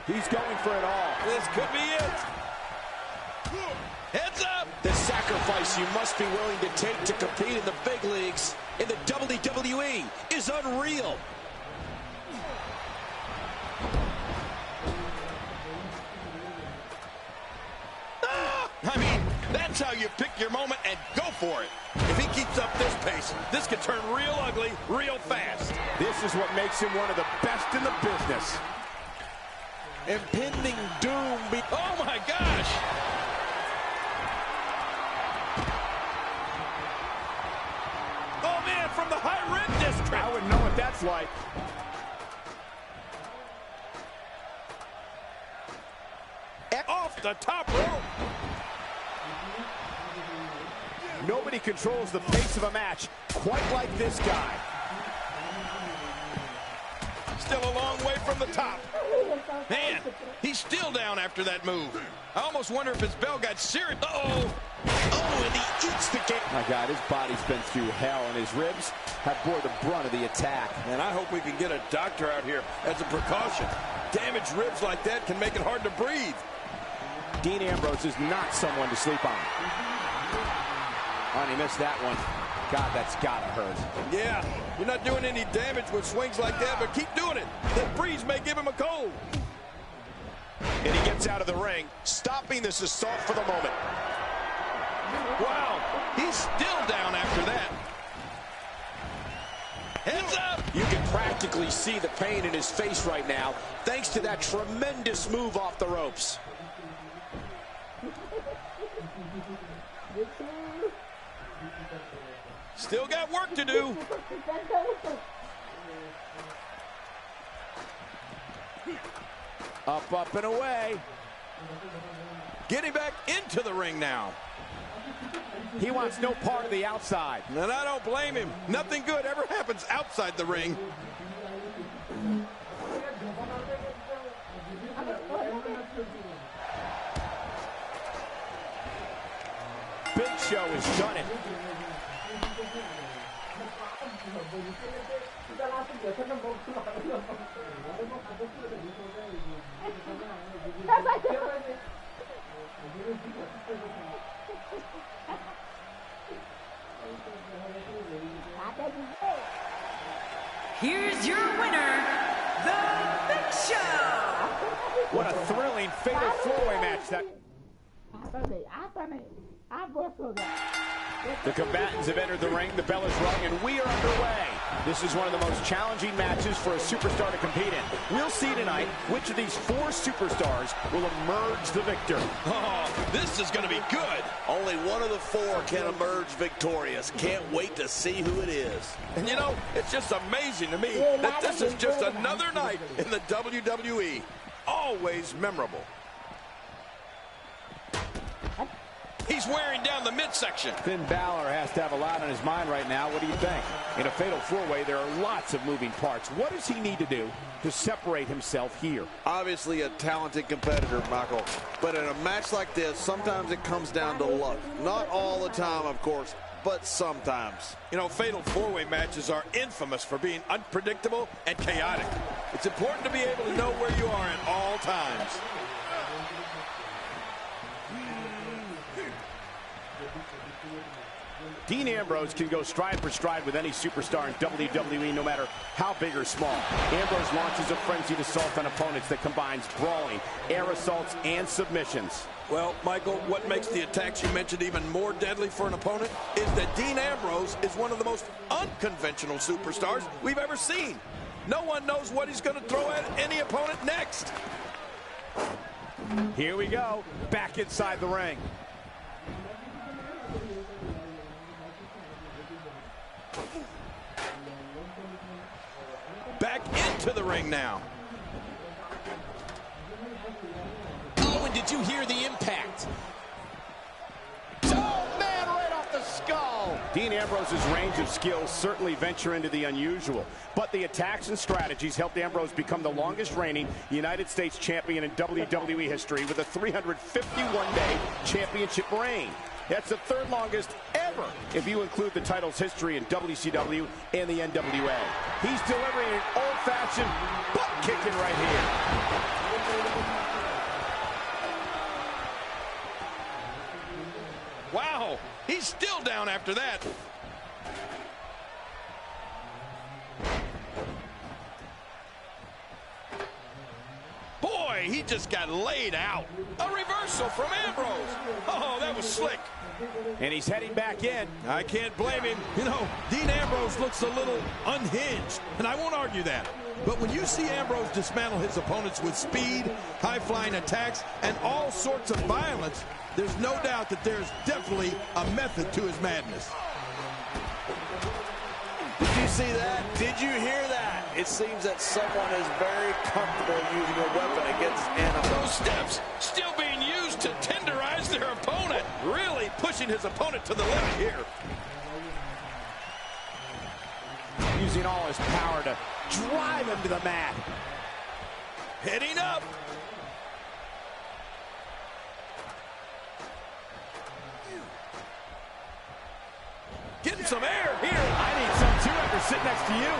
He's going for it all. This could be it. Heads up. The sacrifice you must be willing to take to compete in the big leagues in the WWE is unreal. I mean, that's how you pick your moment and go for it. If he keeps up this pace, this could turn real ugly real fast. This is what makes him one of the best in the business. Impending doom. Oh, my gosh. Oh, man, from the high rim district. I wouldn't know what that's like. Off the top rope. Nobody controls the pace of a match quite like this guy. Still a long way from the top. Man, he's still down after that move. I almost wonder if his bell got serious. Uh-oh. Oh, and he eats the game. My God, his body's been through hell, and his ribs have bore the brunt of the attack. And I hope we can get a doctor out here as a precaution. Damaged ribs like that can make it hard to breathe. Dean Ambrose is not someone to sleep on. Oh, and he missed that one. God, that's gotta hurt. Yeah, you're not doing any damage with swings like that, but keep doing it. That breeze may give him a cold. And he gets out of the ring, stopping this assault for the moment. Wow, he's still down after that. Heads up! You can practically see the pain in his face right now, thanks to that tremendous move off the ropes. Still got work to do. Up, up, and away. Getting back into the ring now. He wants no part of the outside. And I don't blame him. Nothing good ever happens outside the ring. Big Show has done it. Here's your winner, the Big Show. What a thrilling fatal four-way match that. The combatants have entered the ring, the bell is rung, and we are underway. This is one of the most challenging matches for a superstar to compete in. We'll see tonight which of these four superstars will emerge the victor. Oh, this is going to be good. Only one of the four can emerge victorious. Can't wait to see who it is. And you know, it's just amazing to me that this is just another night in the WWE. Always memorable. He's wearing down the midsection. Finn Balor has to have a lot on his mind right now. What do you think? In a fatal four-way, there are lots of moving parts. What does he need to do to separate himself here? Obviously a talented competitor, Michael. But in a match like this, sometimes it comes down to luck. Not all the time, of course, but sometimes. You know, fatal four-way matches are infamous for being unpredictable and chaotic. It's important to be able to know where you are at all times. Dean Ambrose can go stride for stride with any superstar in WWE, no matter how big or small. Ambrose launches a frenzied assault on opponents that combines brawling, air assaults, and submissions. Well, Michael, what makes the attacks you mentioned even more deadly for an opponent is that Dean Ambrose is one of the most unconventional superstars we've ever seen. No one knows what he's going to throw at any opponent next. Here we go, back inside the ring. Back into the ring now. Oh, and did you hear the impact? Oh, man, right off the skull. Dean Ambrose's range of skills certainly venture into the unusual, but the attacks and strategies helped Ambrose become the longest reigning United States champion in WWE history with a 351-day championship reign. That's the third longest ever if you include the title's history in WCW and the NWA. He's delivering an old-fashioned butt-kicking right here. Wow, he's still down after that. Boy, he just got laid out. A reversal from Ambrose. Oh, that was slick. And he's heading back in. I can't blame him. You know, Dean Ambrose looks a little unhinged, and I won't argue that. But when you see Ambrose dismantle his opponents with speed, high-flying attacks, and all sorts of violence, there's no doubt that there's definitely a method to his madness. Did you see that? Did you hear that? It seems that someone is very comfortable using a weapon against animals. Those steps still being used to tenderize their opponent. Really pushing his opponent to the limit here. Using all his power to drive him to the mat. Heading up. Getting some air here. I need some too after sitting next to you.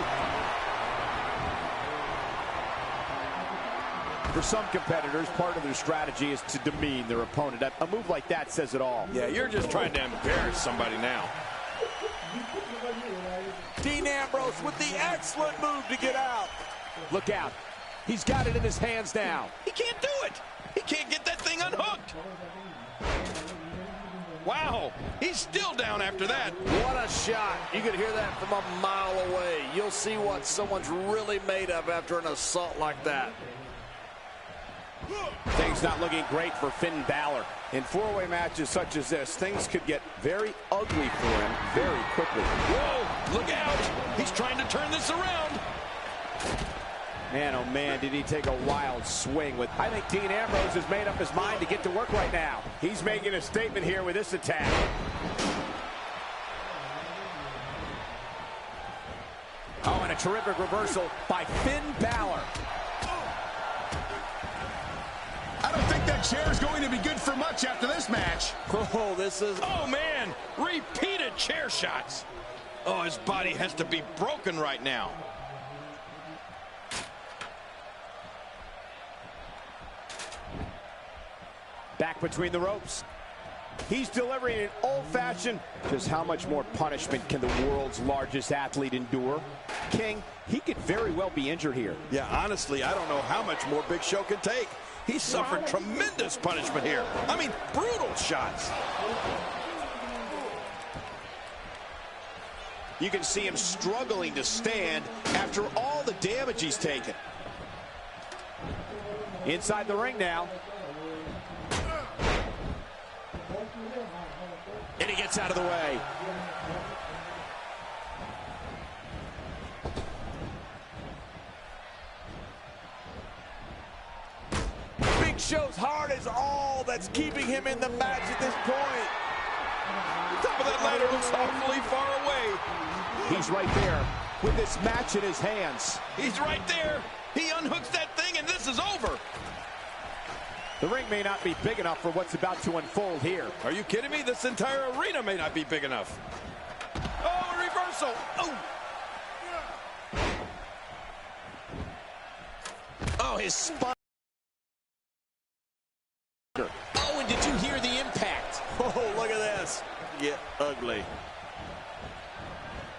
For some competitors, part of their strategy is to demean their opponent. A move like that says it all. Yeah, you're just trying to embarrass somebody now. Dean Ambrose with the excellent move to get out. Look out. He's got it in his hands now. He can't do it. He can't get that thing unhooked. Wow, he's still down after that. What a shot. You could hear that from a mile away. You'll see what someone's really made of after an assault like that. Things not looking great for Finn Balor. In four-way matches such as this, things could get very ugly for him very quickly. Whoa, look out. He's trying to turn this around. Man, oh man, did he take a wild swing with... I think Dean Ambrose has made up his mind to get to work right now. He's making a statement here with this attack. Oh, and a terrific reversal by Finn Balor. I don't think that chair is going to be good for much after this match. Oh, this is... Oh, man, repeated chair shots. Oh, his body has to be broken right now. Back between the ropes. He's delivering an old-fashioned... Just how much more punishment can the world's largest athlete endure? King, he could very well be injured here. Yeah, honestly, I don't know how much more Big Show can take. He suffered tremendous punishment here. I mean, brutal shots. You can see him struggling to stand after all the damage he's taken. Inside the ring now. And he gets out of the way. Big Show's heart is all that's keeping him in the match at this point. The top of that ladder looks awfully far away. He's right there with this match in his hands. He's right there. He unhooks that thing and this is over. The ring may not be big enough for what's about to unfold here. Are you kidding me? This entire arena may not be big enough. Oh, a reversal. Oh. Oh, his spine. Oh, and did you hear the impact? Oh, look at this. Get ugly.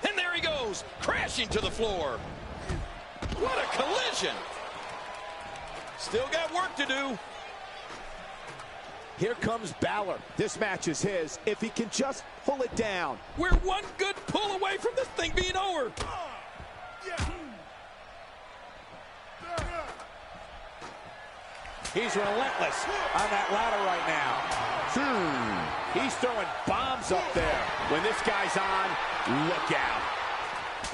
And there he goes, crashing to the floor. What a collision. Still got work to do. Here comes Balor. This match is his if he can just pull it down. We're one good pull away from this thing being over. He's relentless on that ladder right now. He's throwing bombs up there. When this guy's on, look out.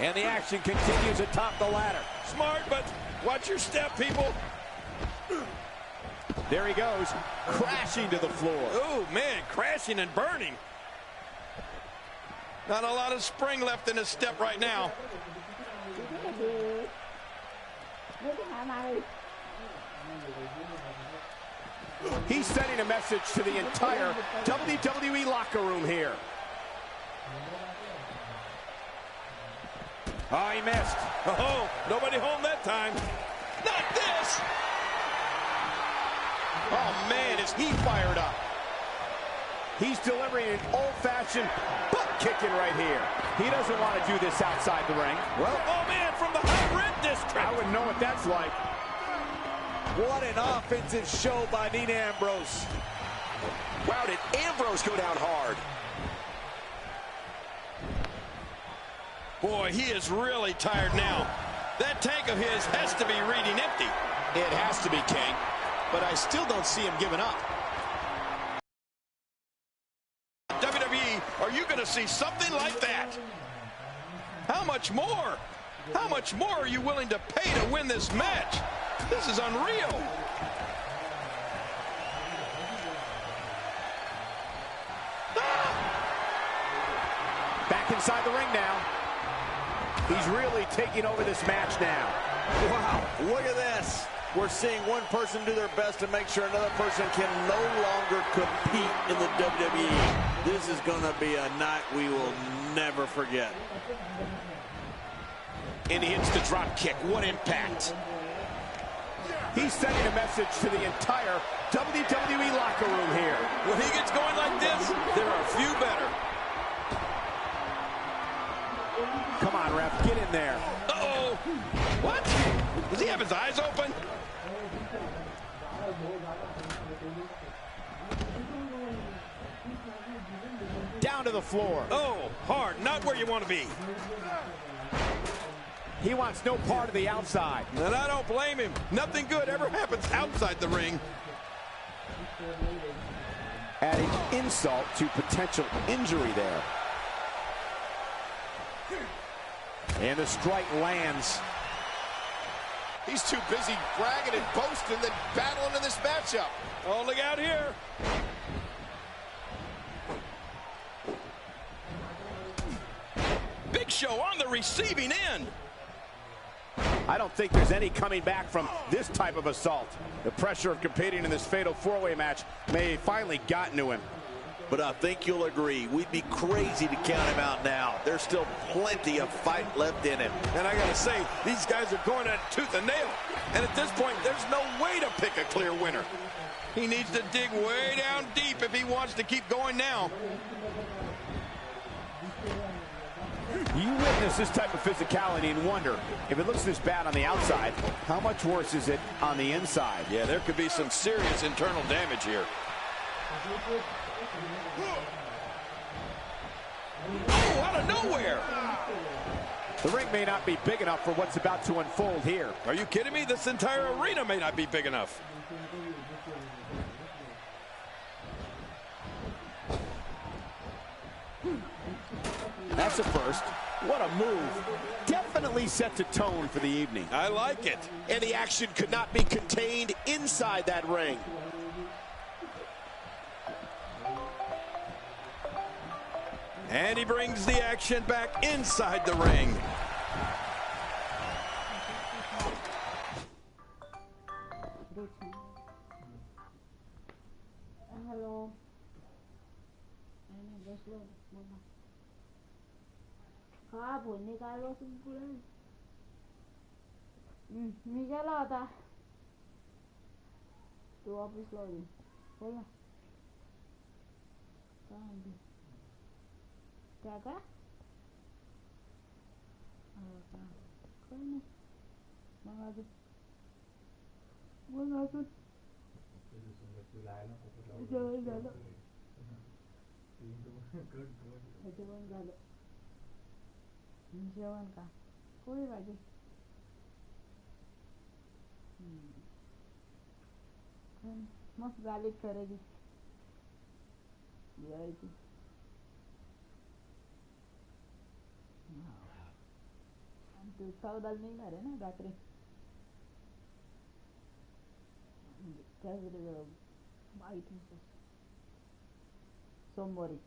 And the action continues atop the ladder. Smart, but watch your step, people. There he goes, crashing to the floor. Oh, man, crashing and burning. Not a lot of spring left in his step right now. He's sending a message to the entire WWE locker room here. Oh, he missed. Oh, nobody home that time. Not this. Oh, man, is he fired up. He's delivering an old-fashioned butt kicking right here. He doesn't want to do this outside the ring. Well, oh, man, from the hot red district. I wouldn't know what that's like. What an offensive show by Dean Ambrose. Wow, did Ambrose go down hard? Boy, he is really tired now. That tank of his has to be reading empty. It has to be, King. But I still don't see him giving up. WWE, are you going to see something like that? How much more? How much more are you willing to pay to win this match? This is unreal. Back inside the ring now. He's really taking over this match now. Wow, look at this. We're seeing one person do their best to make sure another person can no longer compete in the WWE. This is going to be a night we will never forget. And he hits the drop kick. What impact. He's sending a message to the entire WWE locker room here. When he gets going like this, there are a few better. Come on, ref, get in there. Uh-oh. What? Does he have his eyes open? Down to the floor. Oh, hard. Not where you want to be. He wants no part of the outside. And I don't blame him. Nothing good ever happens outside the ring. Adding insult to potential injury there. And the strike lands. He's too busy bragging and boasting than battling in this matchup. Oh, look out here. Big Show on the receiving end. I don't think there's any coming back from this type of assault. The pressure of competing in this fatal four-way match may have finally gotten to him. But I think you'll agree, we'd be crazy to count him out now. There's still plenty of fight left in him. And I got to say, these guys are going at tooth and nail. And at this point, there's no way to pick a clear winner. He needs to dig way down deep if he wants to keep going now. You witness this type of physicality and wonder, if it looks this bad on the outside, how much worse is it on the inside? Yeah, there could be some serious internal damage here. Oh, out of nowhere! The ring may not be big enough for what's about to unfold here. Are you kidding me? This entire arena may not be big enough. That's a first. What a move. Definitely sets a tone for the evening. I like it. And the action could not be contained inside that ring. And he brings the action back inside the ring. Hello. मी गेला होता तू ऑफिसला होती बोल ना काय म्हणते त्या का काय नाही मग अजून जेवण झालं जेवण झालं जेवण का पोळी भाजी मस्त झाली खरेदी दिवाळीची तू 14 निघणार आहे ना रात्री त्याकडे माहिती सोमवारी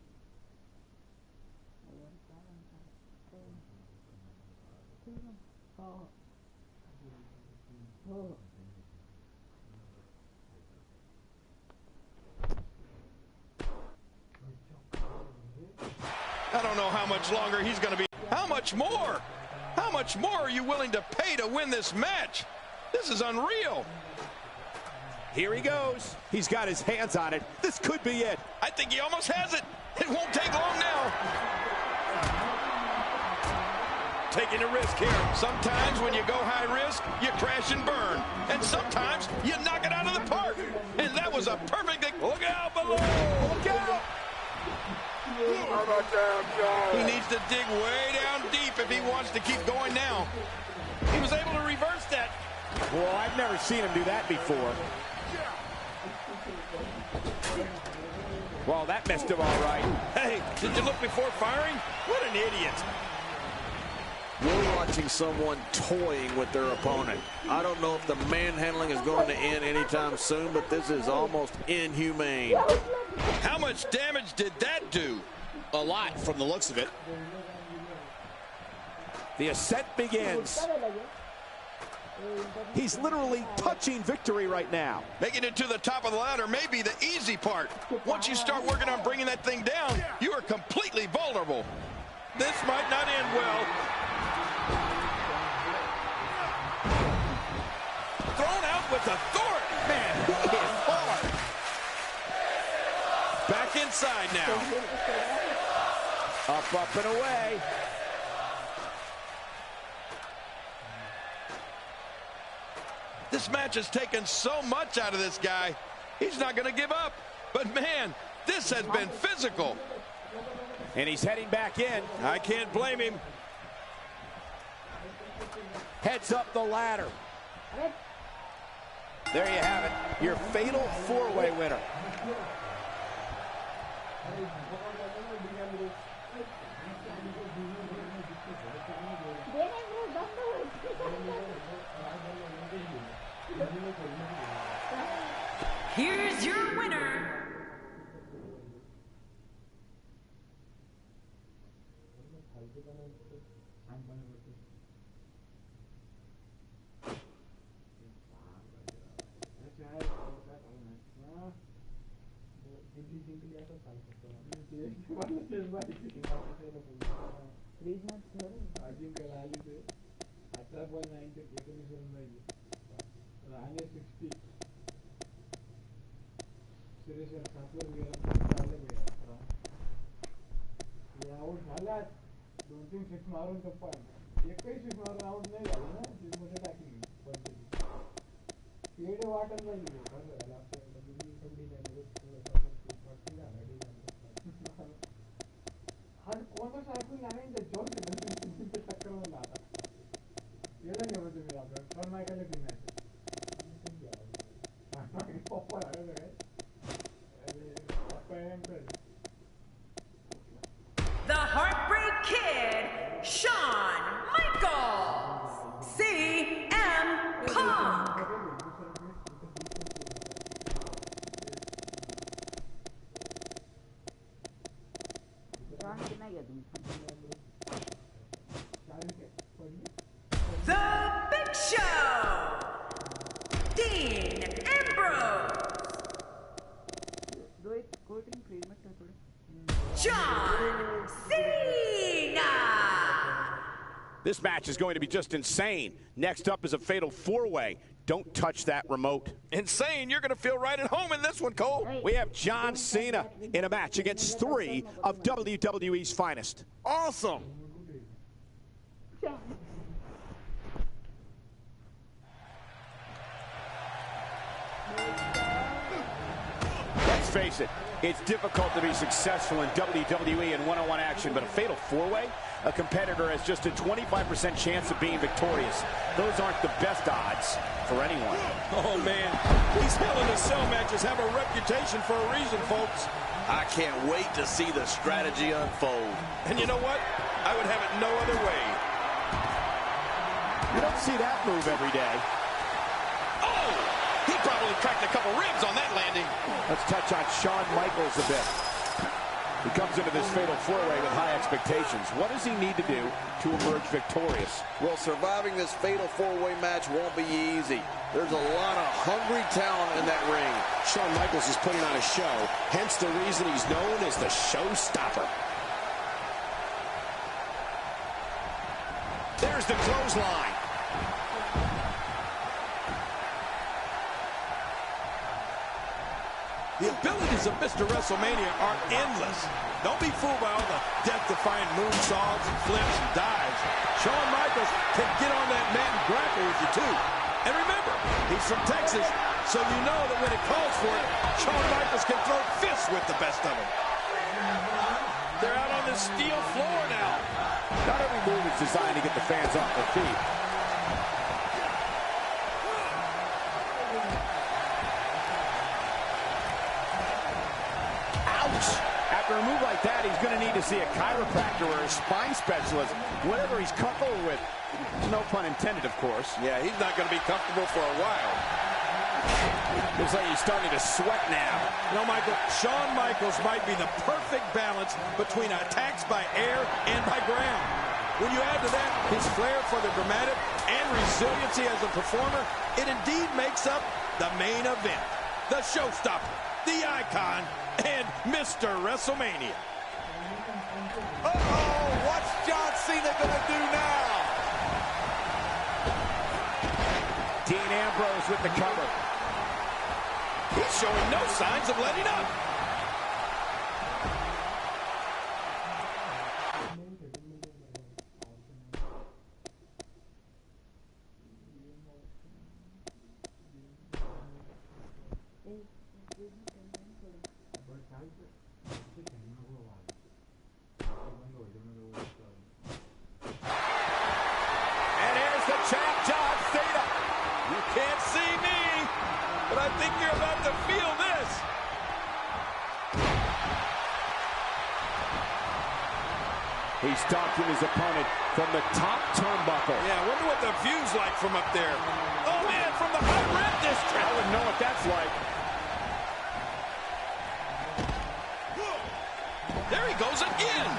Oh. I don't know how much longer he's going to be. How much more? How much more are you willing to pay to win this match? This is unreal. Here he goes. He's got his hands on it. This could be it. I think he almost has it. It won't take long now. Taking a risk here. Sometimes when you go high risk, you crash and burn. And sometimes you knock it out of the park. And that was a perfect... Look out below! Look out! He needs to dig way down deep if he wants to keep going now. He was able to reverse that. Well, I've never seen him do that before. Well, that missed him all right. Hey, did you look before firing? What an idiot. We're watching someone toying with their opponent. I don't know if the manhandling is going to end anytime soon, but this is almost inhumane. How much damage did that do? A lot from the looks of it. The ascent begins. He's literally touching victory right now. Making it to the top of the ladder may be the easy part. Once you start working on bringing that thing down, you are completely vulnerable. This might not end well. Thrown out with authority. Man, he is hard. Back inside now. Up, and away. This match has taken so much out of this guy. He's not going to give up. But man, this has been physical. And he's heading back in. I can't blame him. Heads up the ladder. There you have it, your fatal four-way winner. Here's your winner. The Heartbreak Kid, Shawn Michaels, CM Punk. The Big Show, Dean Ambrose, John Cena. This match is going to be just insane. Next up is a fatal four-way. Don't touch that remote. Insane, you're going to feel right at home in this one, Cole. We have John Cena in a match against three of WWE's finest. Awesome. Let's face it, it's difficult to be successful in WWE in one-on-one action, but a fatal four-way? A competitor has just a 25% chance of being victorious. Those aren't the best odds for anyone. Oh, man. These Hell in a Cell matches have a reputation for a reason, folks. I can't wait to see the strategy unfold. And you know what? I would have it no other way. You don't see that move every day. Oh! He probably cracked a couple ribs on that landing. Let's touch on Shawn Michaels a bit. He comes into this fatal four-way with high expectations. What does he need to do to emerge victorious? Well, surviving this fatal four-way match won't be easy. There's a lot of hungry talent in that ring. Shawn Michaels is putting on a show, hence the reason he's known as the showstopper. There's the clothesline. The abilities of Mr. WrestleMania are endless. Don't be fooled by all the death-defying moonsaults and flips and dives. Shawn Michaels can get on that mat and grapple with you, too. And remember, he's from Texas, so you know that when it calls for it, Shawn Michaels can throw fists with the best of them. They're out on the steel floor now. Not every move is designed to get the fans off their feet. After a move like that, he's going to need to see a chiropractor or a spine specialist, whatever he's comfortable with. No pun intended, of course. Yeah, he's not going to be comfortable for a while. Looks like he's starting to sweat now. You know, Michael, Shawn Michaels might be the perfect balance between attacks by air and by ground. When you add to that his flair for the dramatic and resiliency as a performer, it indeed makes up the main event. The showstopper, the icon, and Mr. WrestleMania. Uh-oh, what's John Cena gonna do now? Dean Ambrose with the cover. He's showing no signs of letting up. He's stalking his opponent from the top turnbuckle. Yeah, I wonder what the view's like from up there. Oh, man, from the high red district. I wouldn't know what that's like. There he goes again.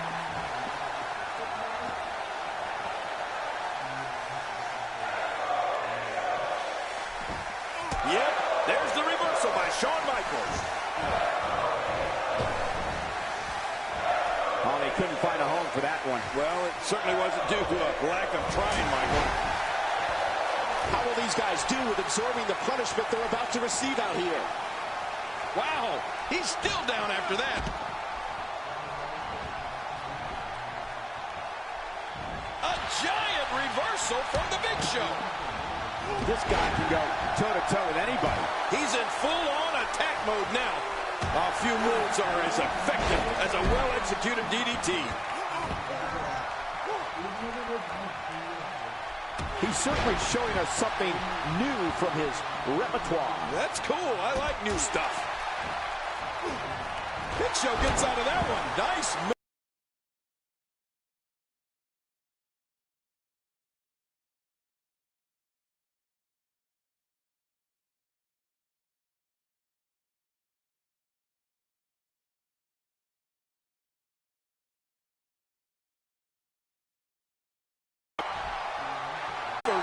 Yep, there's the reversal by Shawn Michaels. Oh, they couldn't find a home for that one. Well, it certainly wasn't due to a lack of trying, Michael. How will these guys do with absorbing the punishment they're about to receive out here? Wow, he's still down after that. A giant reversal from the Big Show. This guy can go toe-to-toe with anybody. He's in full-on attack mode now. A few moves are as effective as a well-executed DDT. He's certainly showing us something new from his repertoire. That's cool. I like new stuff. Big Show gets out of that one. Nice move.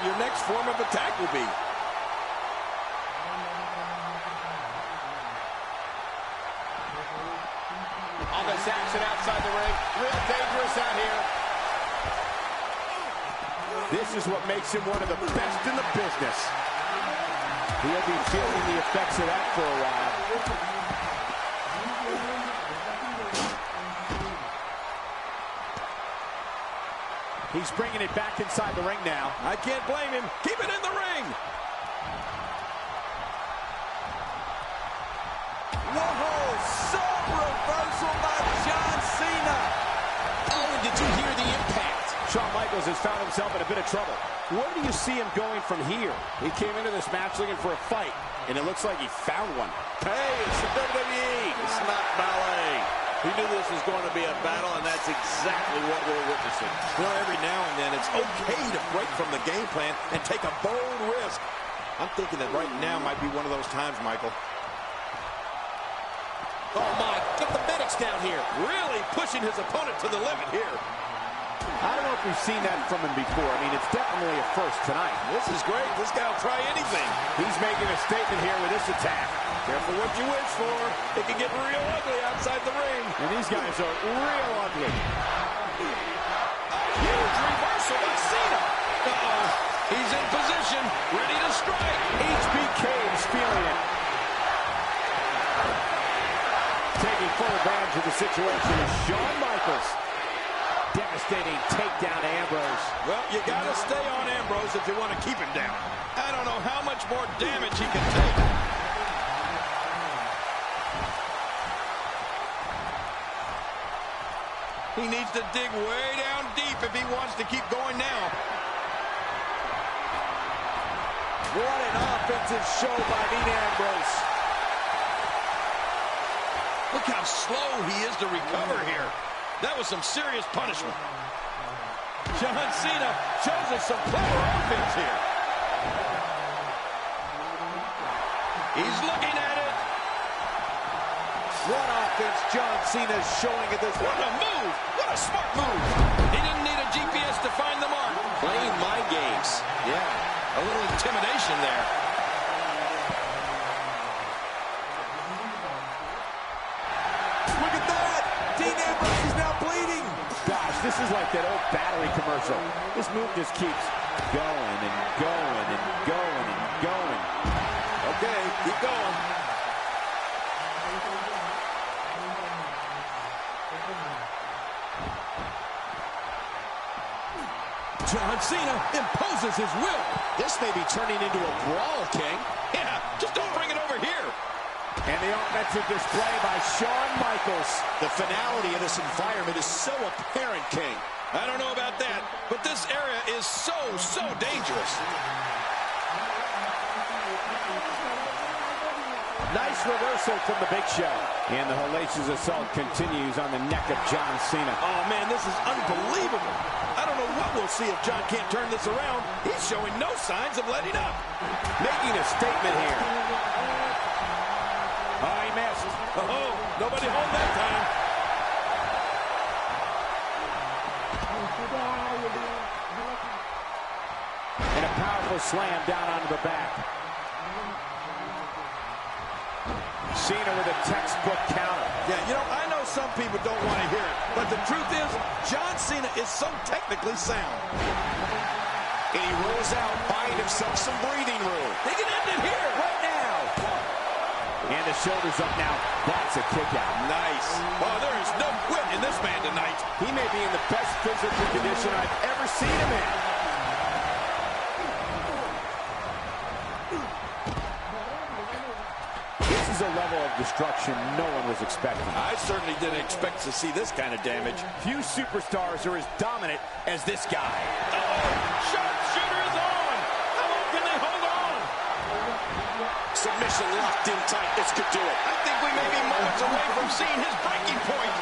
Your next form of attack will be. On this action outside the ring, real dangerous out here. This is what makes him one of the best in the business. He'll be feeling the effects of that for a while. He's bringing it back inside the ring now. I can't blame him. Keep it in the ring. Whoa, some reversal by John Cena. Oh, and did you hear the impact? Shawn Michaels has found himself in a bit of trouble. Where do you see him going from here? He came into this match looking for a fight, and it looks like he found one. Hey, it's the WWE. It's not ballet. He knew this was going to be a battle, and that's exactly what we're witnessing. Well, every now and then, it's okay to break from the game plan and take a bold risk. I'm thinking that right now might be one of those times, Michael. Oh, my. Get the medics down here. Really pushing his opponent to the limit here. I don't know if we've seen that from him before. I mean, it's definitely a first tonight. This is great. This guy will try anything. He's making a statement here with this attack. Careful what you wish for. It can get real ugly outside the ring. And these guys are real ugly. A huge reversal by Cena. Uh-oh. He's in position, ready to strike. HBK is feeling it. Taking full advantage of the situation is Shawn Michaels. Devastating takedown to Ambrose. Well, you got to stay on Ambrose if you want to keep him down. I don't know how much more damage he can take. He needs to dig way down deep if he wants to keep going now. What an offensive show by Dean Ambrose. Look how slow he is to recover here. That was some serious punishment. John Cena shows us some clever offense here. He's looking at it. What offense John Cena is showing at this. What a move. What a smart move. He didn't need a GPS to find the mark. Playing mind games. Yeah, a little intimidation there. Look at that. Dean Ambrose is now bleeding. Gosh, this is like that old battery commercial. This move just keeps going and going and going and going. Okay, keep going. John Cena imposes his will. This may be turning into a brawl, King. Yeah, just don't bring it over here. And the offensive display by Shawn Michaels. The finality of this environment is so apparent, King. I don't know about that, but this area is so dangerous. Nice reversal from the Big Show. And the hellacious assault continues on the neck of John Cena. Oh, man, this is unbelievable. I don't know what we'll see if John can't turn this around. He's showing no signs of letting up. Making a statement here. Oh, he missed. Oh, nobody home that time. And a powerful slam down onto the back. Cena with a textbook counter. Yeah, you know, I know some people don't want to hear it, but the truth is, John Cena is so technically sound. And he rolls out, buying himself some breathing room. They can end it here right now. And the shoulders up now. That's a kick out. Nice. Oh, there is no quit in this man tonight. He may be in the best physical condition I've ever seen him in. This is a level of destruction no one was expecting. I certainly didn't expect to see this kind of damage. Few superstars are as dominant as this guy. Uh-oh, sharpshooter is on. How long can they hold on? Submission locked in tight. This could do it. I think we may be moments away from seeing his breaking point.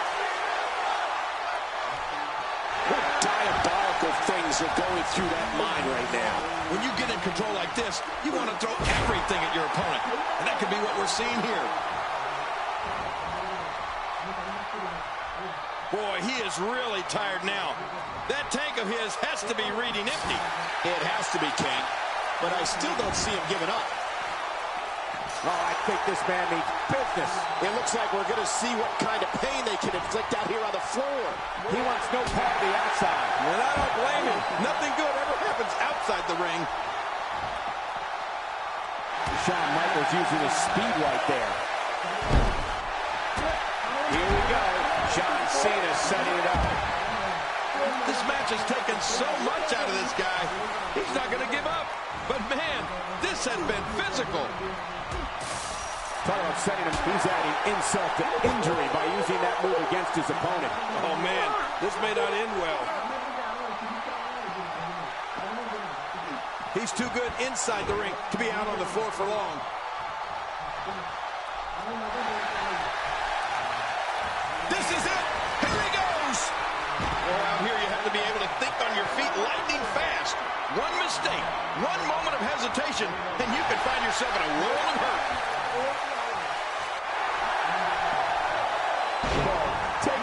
What diabolical things are going through that mind right now? When you get in control like this, you want to throw everything at your opponent. And that could be what we're seeing here. Boy, he is really tired now. That tank of his has to be reading empty. It has to be, King. But I still don't see him giving up. Oh, I think this man means business. It looks like we're going to see what kind of pain they can inflict out here on the floor. He wants no part of the outside. And I don't blame him. Nothing good ever happens outside the ring. Shawn Michaels using his speed right there. Here we go. John Cena setting it up. This match has taken so much out of this guy. He's not going to give up. But, man, this has been physical. Talk about setting him. He's adding insult to injury by using that move against his opponent. Oh, man, this may not end well. He's too good inside the ring to be out on the floor for long. This is it. Here he goes. Well, out here you have to be able to think on your feet lightning fast. One mistake, one moment of hesitation, and you can find yourself in a world of hurt.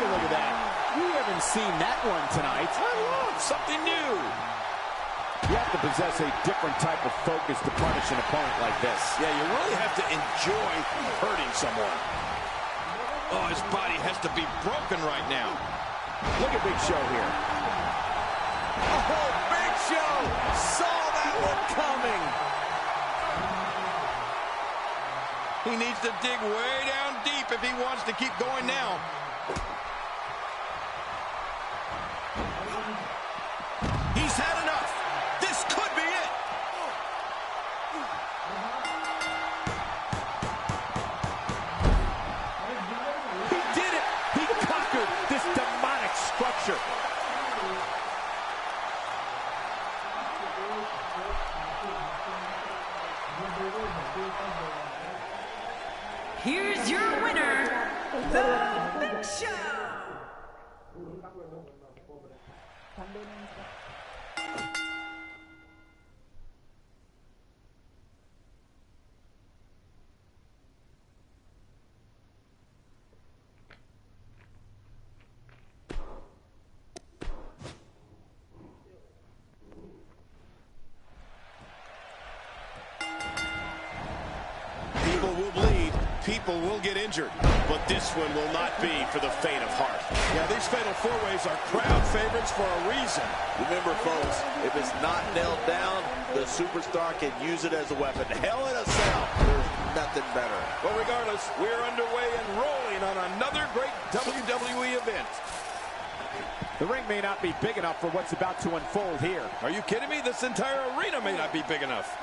a look at that. We haven't seen that one tonight. I love something new. You have to possess a different type of focus to punish an opponent like this. Yeah, you really have to enjoy hurting someone. Oh, his body has to be broken right now. Look at Big Show here. Oh, Big Show saw that one coming. He needs to dig way down deep if he wants to keep going now. He's had enough. This could be it. He did it. He conquered this demonic structure. Here's your winner, The Big Show. People will bleed, people will get injured, but this one will not be for the faint of heart. Yeah, these fatal four-ways are crowd favorites for a reason. Remember, folks, if it's not nailed down, the superstar can use it as a weapon. Hell in a cell. There's nothing better. But regardless, we're underway and rolling on another great WWE event. The ring may not be big enough for what's about to unfold here. Are you kidding me? This entire arena may not be big enough.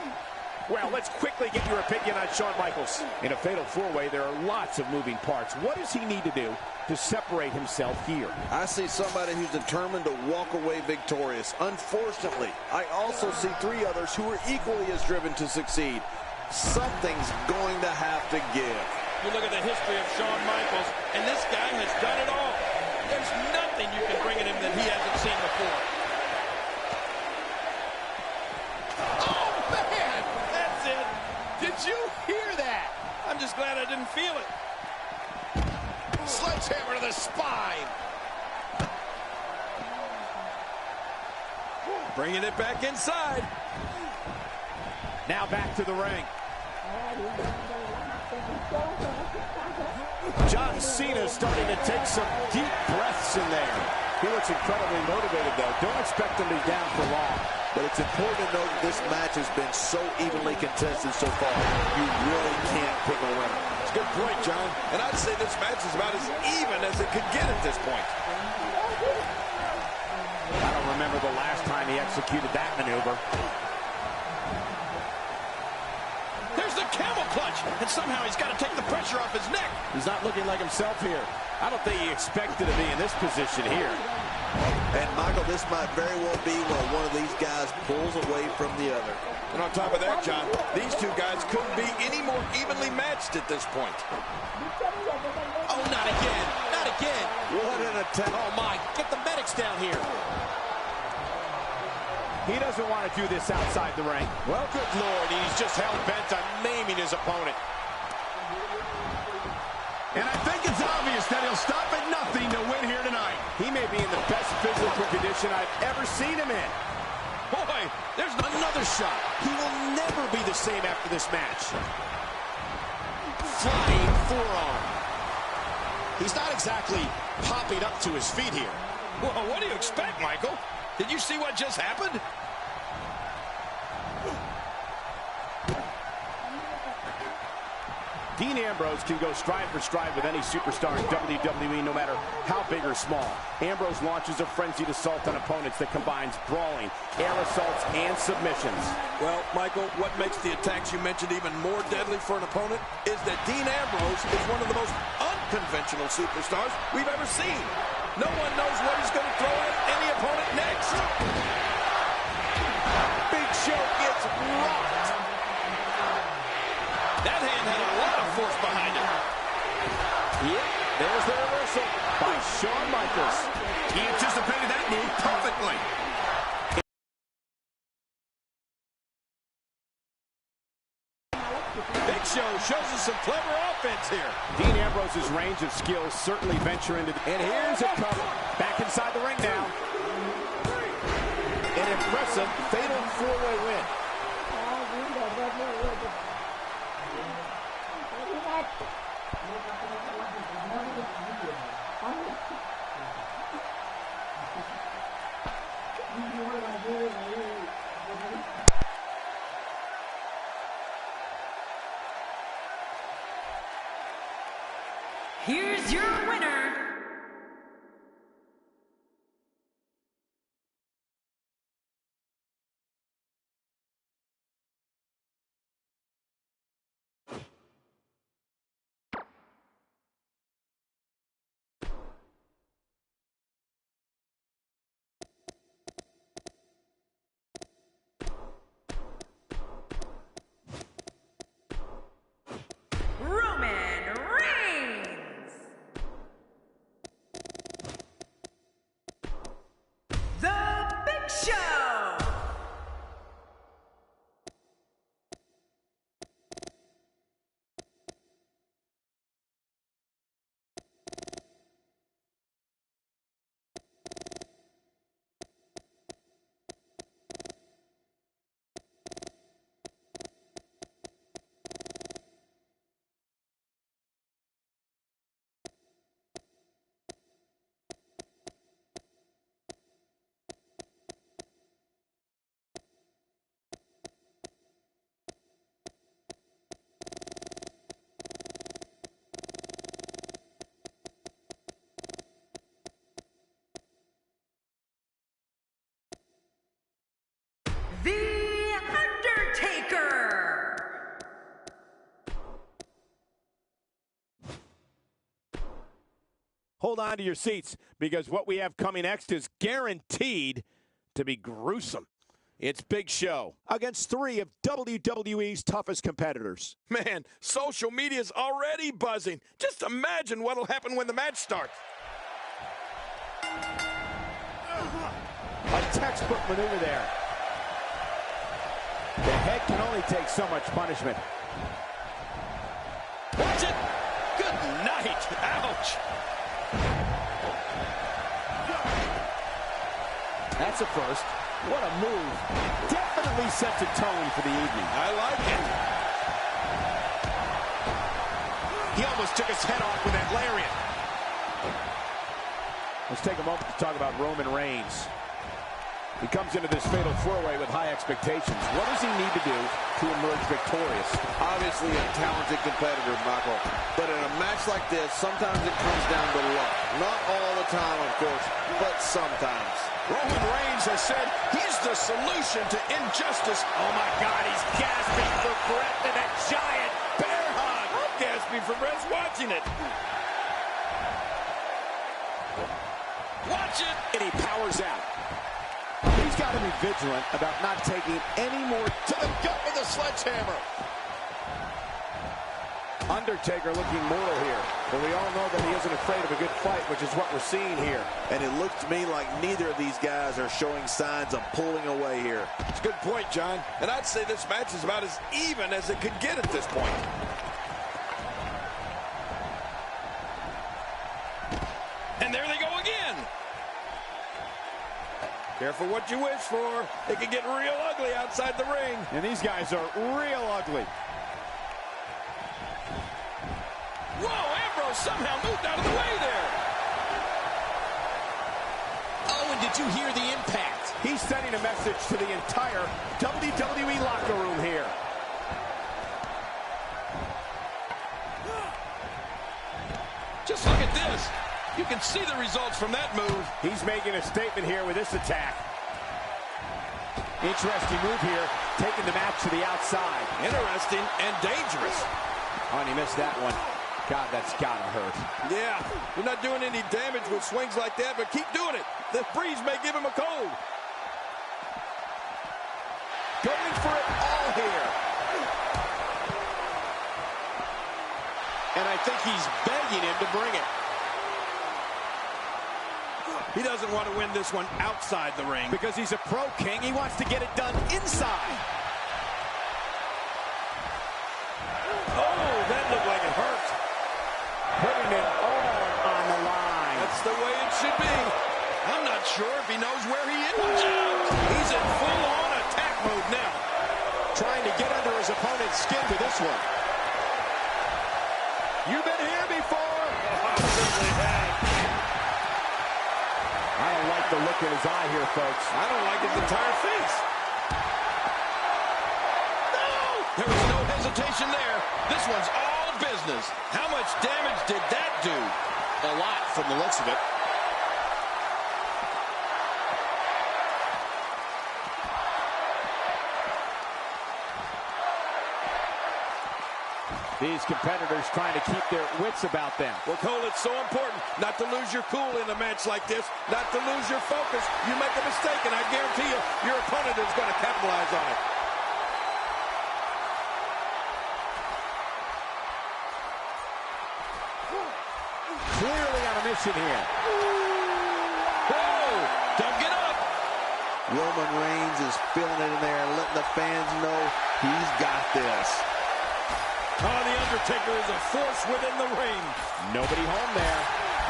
Well, let's quickly get your opinion on Shawn Michaels. In a fatal four-way, there are lots of moving parts. What does he need to do to separate himself here? I see somebody who's determined to walk away victorious. Unfortunately, I also see three others who are equally as driven to succeed. Something's going to have to give. You look at the history of Shawn Michaels, and this guy has done it all. There's nothing you can bring at him that he hasn't seen before. Oh, man! That's it. Did you hear that? I'm just glad I didn't feel it. Sledgehammer to the spine. Bringing it back inside. Now back to the ring. John Cena's starting to take some deep breaths in there. He looks incredibly motivated, though. Don't expect him to be down for long. But it's important to note that this match has been so evenly contested so far. You really can't pick a winner. It's a good point, John. And I'd say this match is about as even as it could get at this point. I don't remember the last time he executed that maneuver. There's the camel clutch, and somehow he's got to take the pressure off his neck. He's not looking like himself here. I don't think he expected to be in this position here. And, Michael, this might very well be where one of these guys pulls away from the other. And on top of that, John, these two guys couldn't be any more evenly matched at this point. Oh, not again. Not again. What an attack. Oh, my. Get the medics down here. He doesn't want to do this outside the ring. Well, good Lord. He's just hell-bent on maiming his opponent. And I think it's obvious that he'll stop at nothing to win here tonight. He may be in the best physical condition I've ever seen him in. Boy, there's Another shot. He will never be the same after this match. Flying forearm. He's not exactly popping up to his feet here. Well, what do you expect, Michael? Did you see what just happened? Dean Ambrose can go stride for stride with any superstar in WWE, no matter how big or small. Ambrose launches a frenzied assault on opponents that combines brawling, air assaults, and submissions. Well, Michael, what makes the attacks you mentioned even more deadly for an opponent is that Dean Ambrose is one of the most unconventional superstars we've ever seen. No one knows what he's going to throw at any opponent next. Big Show gets rocked. That hand had a lot of force behind it. Yep, there's the reversal by Shawn Michaels. He anticipated that move perfectly. Big Show shows us some clever offense. offense here. Dean Ambrose's range of skills certainly venture into the... And here's a cover. Back inside the ring now. An impressive fatal four-way win. Here's your winner, Roman Reigns. The Big Show. The Undertaker. Hold on to your seats, because what we have coming next is guaranteed to be gruesome. It's Big Show against three of WWE's toughest competitors. Man, social media's already buzzing. Just imagine what'll happen when the match starts. A textbook maneuver there. The head can only take so much punishment. Watch it. Good night. Ouch. That's a first. What a move. Definitely sets a tone for the evening. I like it. He almost took his head off with that lariat. Let's take a moment to talk about Roman Reigns. He comes into this fatal four-way with high expectations. What does he need to do to emerge victorious? Obviously a talented competitor, Michael. But in a match like this, sometimes it comes down to luck. Not all the time, of course, but sometimes. Roman Reigns has said he's the solution to injustice. Oh, my God, he's gasping for breath in that giant bear hug. I'm gasping for breath watching it. Watch it. And he powers out. He's got to be vigilant about not taking any more To the gut with a sledgehammer. Undertaker looking mortal here. But we all know that he isn't afraid of a good fight, which is what we're seeing here. And it looks to me like neither of these guys are showing signs of pulling away here. It's a good point, John. And I'd say this match is about as even as it could get at this point. And there they go again. Careful what you wish for. It can get real ugly outside the ring. And these guys are real ugly. Whoa, Ambrose somehow moved out of the way there. Oh, and did you hear the impact? He's sending a message to the entire WWE locker room here. Just look at this. You can see the results from that move. He's making a statement here with this attack. Interesting move here, taking the match to the outside. Interesting and dangerous. Oh, and he missed that one. God, that's gotta hurt. Yeah, you're not doing any damage with swings like that, but keep doing it. The breeze may give him a cold. Going for it all here. And I think he's begging him to bring it. He doesn't want to win this one outside the ring. Because he's a pro king, he wants to get it done inside. Oh, that looked like it hurt. should be. I'm not sure if he knows where he is. He's in full-on attack mode now. Trying to get under his opponent's skin with this one. You've been here before. I don't like the look in his eye here, folks. I don't like his entire face. No! There was no hesitation there. This one's all business. How much damage did that do? A lot from the looks of it. These competitors trying to keep their wits about them. Well, Cole, it's so important not to lose your cool in a match like this, not to lose your focus. You make a mistake, and I guarantee you, your opponent is going to capitalize on it. Clearly on a mission here. Whoa! Don't get up! Roman Reigns is feeling it in there and letting the fans know he's got this. Oh, The Undertaker is a force within the ring. Nobody home there.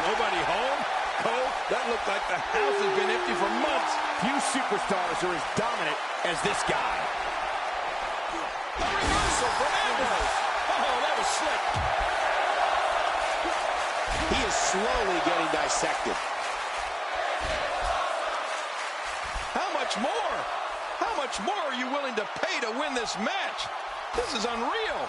Nobody home? Cole, that looked like the house has been empty for months. Few superstars are as dominant as this guy. A reversal from Ambrose. Oh, that was slick. He is slowly getting dissected. How much more? How much more are you willing to pay to win this match? This is unreal.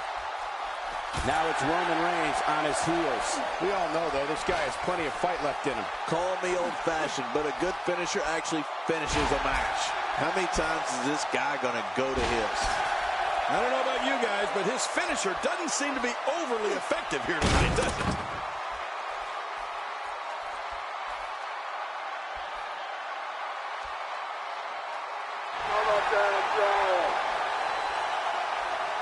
Now it's Roman Reigns on his heels. We all know, though, this guy has plenty of fight left in him. Call me old-fashioned, but a good finisher actually finishes a match. How many times is this guy going to go to his? I don't know about you guys, but his finisher doesn't seem to be overly effective here tonight, does it?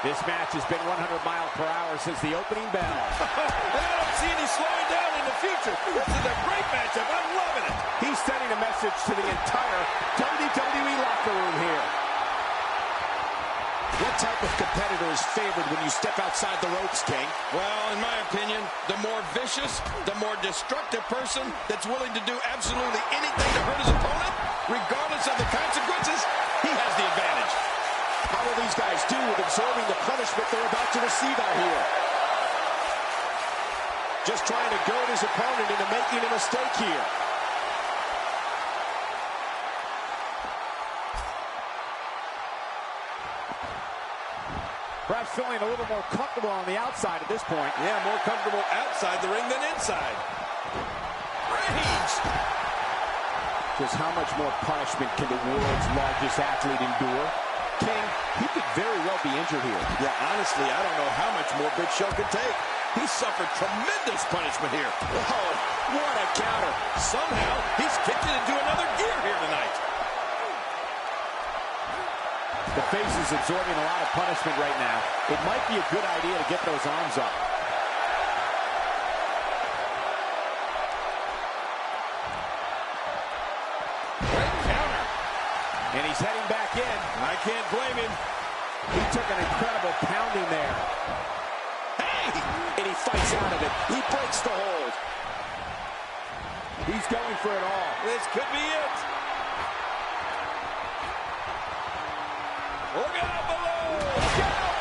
This match has been 100 miles per hour since the opening bell. And I don't see any slowing down in the future. This is a great matchup. I'm loving it. He's sending a message to the entire WWE locker room here. What type of competitor is favored when you step outside the ropes, King? Well, in my opinion, the more vicious, the more destructive person that's willing to do absolutely anything to hurt his opponent, regardless of the consequences, he has the advantage. How will these guys do with absorbing the punishment they're about to receive out here? Just trying to goad his opponent into making a mistake here. Perhaps feeling a little more comfortable on the outside at this point. Yeah, more comfortable outside the ring than inside. Reigns! Just how much more punishment can the world's largest athlete endure? King, he could very well be injured here. Yeah, honestly, I don't know how much more Big Show could take. He suffered tremendous punishment here. Oh, what a counter. Somehow, he's kicked it into another gear here tonight. The face is absorbing a lot of punishment right now. It might be a good idea to get those arms up. Great counter. And he's heading back in. I can't blame him. He took an incredible pounding there. Hey! And he fights out of it. He breaks the hold. He's going for it all. This could be it. Look out below. Look out.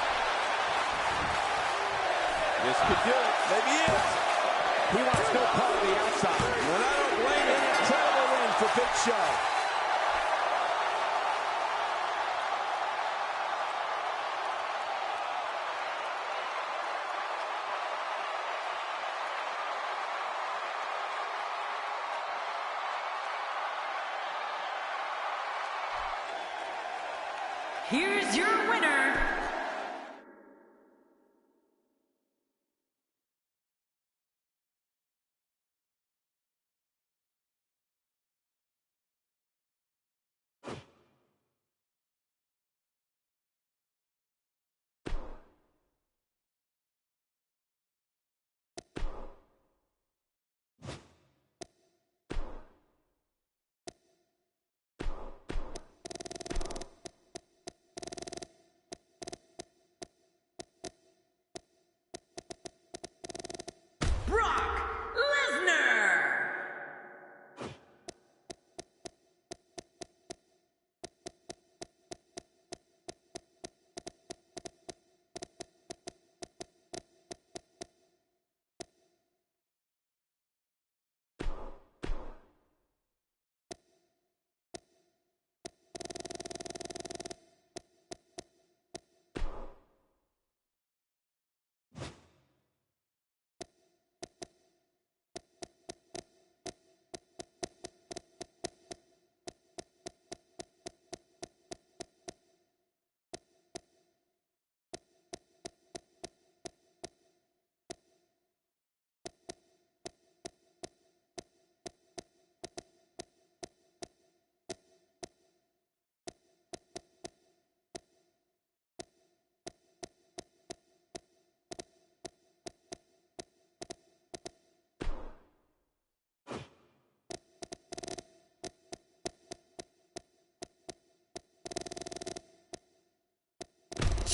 This could do it. Maybe it. He wants no part of the outside. And I don't blame him. Incredible win for Big Show. Here's your winner,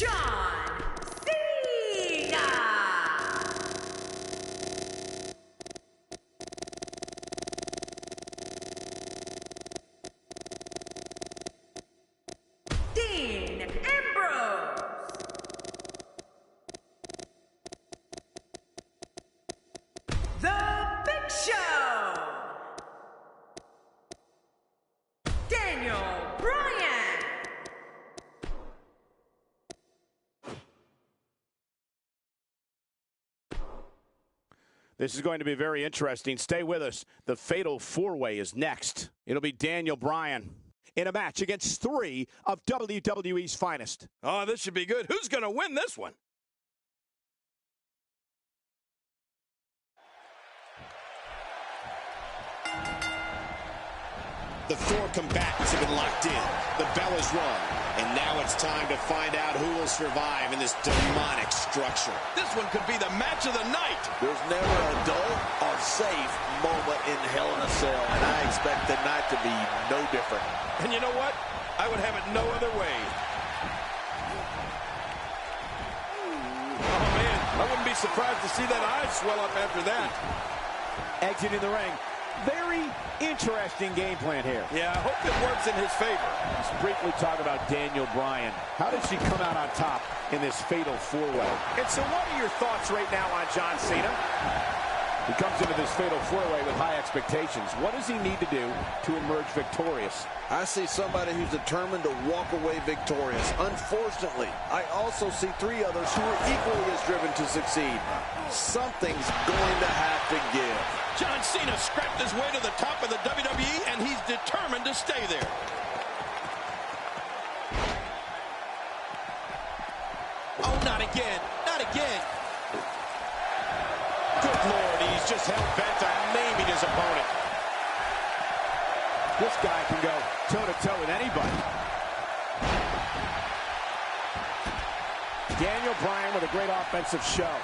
John Cena. Dean Ambrose. The Big Show. Daniel Bryan. This is going to be very interesting. Stay with us. The Fatal 4-Way is next. It'll be Daniel Bryan in a match against 3 of WWE's finest. Oh, this should be good. Who's going to win this one? The 4 combatants have been locked in. The bell is rung. And now it's time to find out who will survive in this demonic structure. This one could be the match of the night. There's never a dull or safe moment in Hell in a Cell, and I expect the night to be no different. And you know what? I would have it no other way. Oh, man, I wouldn't be surprised to see that eye swell up after that. Exiting the ring. Very interesting game plan here. Yeah, I hope it works in his favor. Let's briefly talk about Daniel Bryan. How did she come out on top in this Fatal 4-Way? And so what are your thoughts right now on John Cena? He comes into this Fatal 4-Way with high expectations. What does he need to do to emerge victorious? I see somebody who's determined to walk away victorious. Unfortunately, I also see 3 others who are equally as driven to succeed. Something's going to have to give. John Cena scrapped his way to the top of the WWE, and he's determined to stay there. Oh, not again. Not again. Good Lord, he's just hell-bent on maiming his opponent. This guy can go toe-to-toe with anybody. Daniel Bryan with a great offensive show.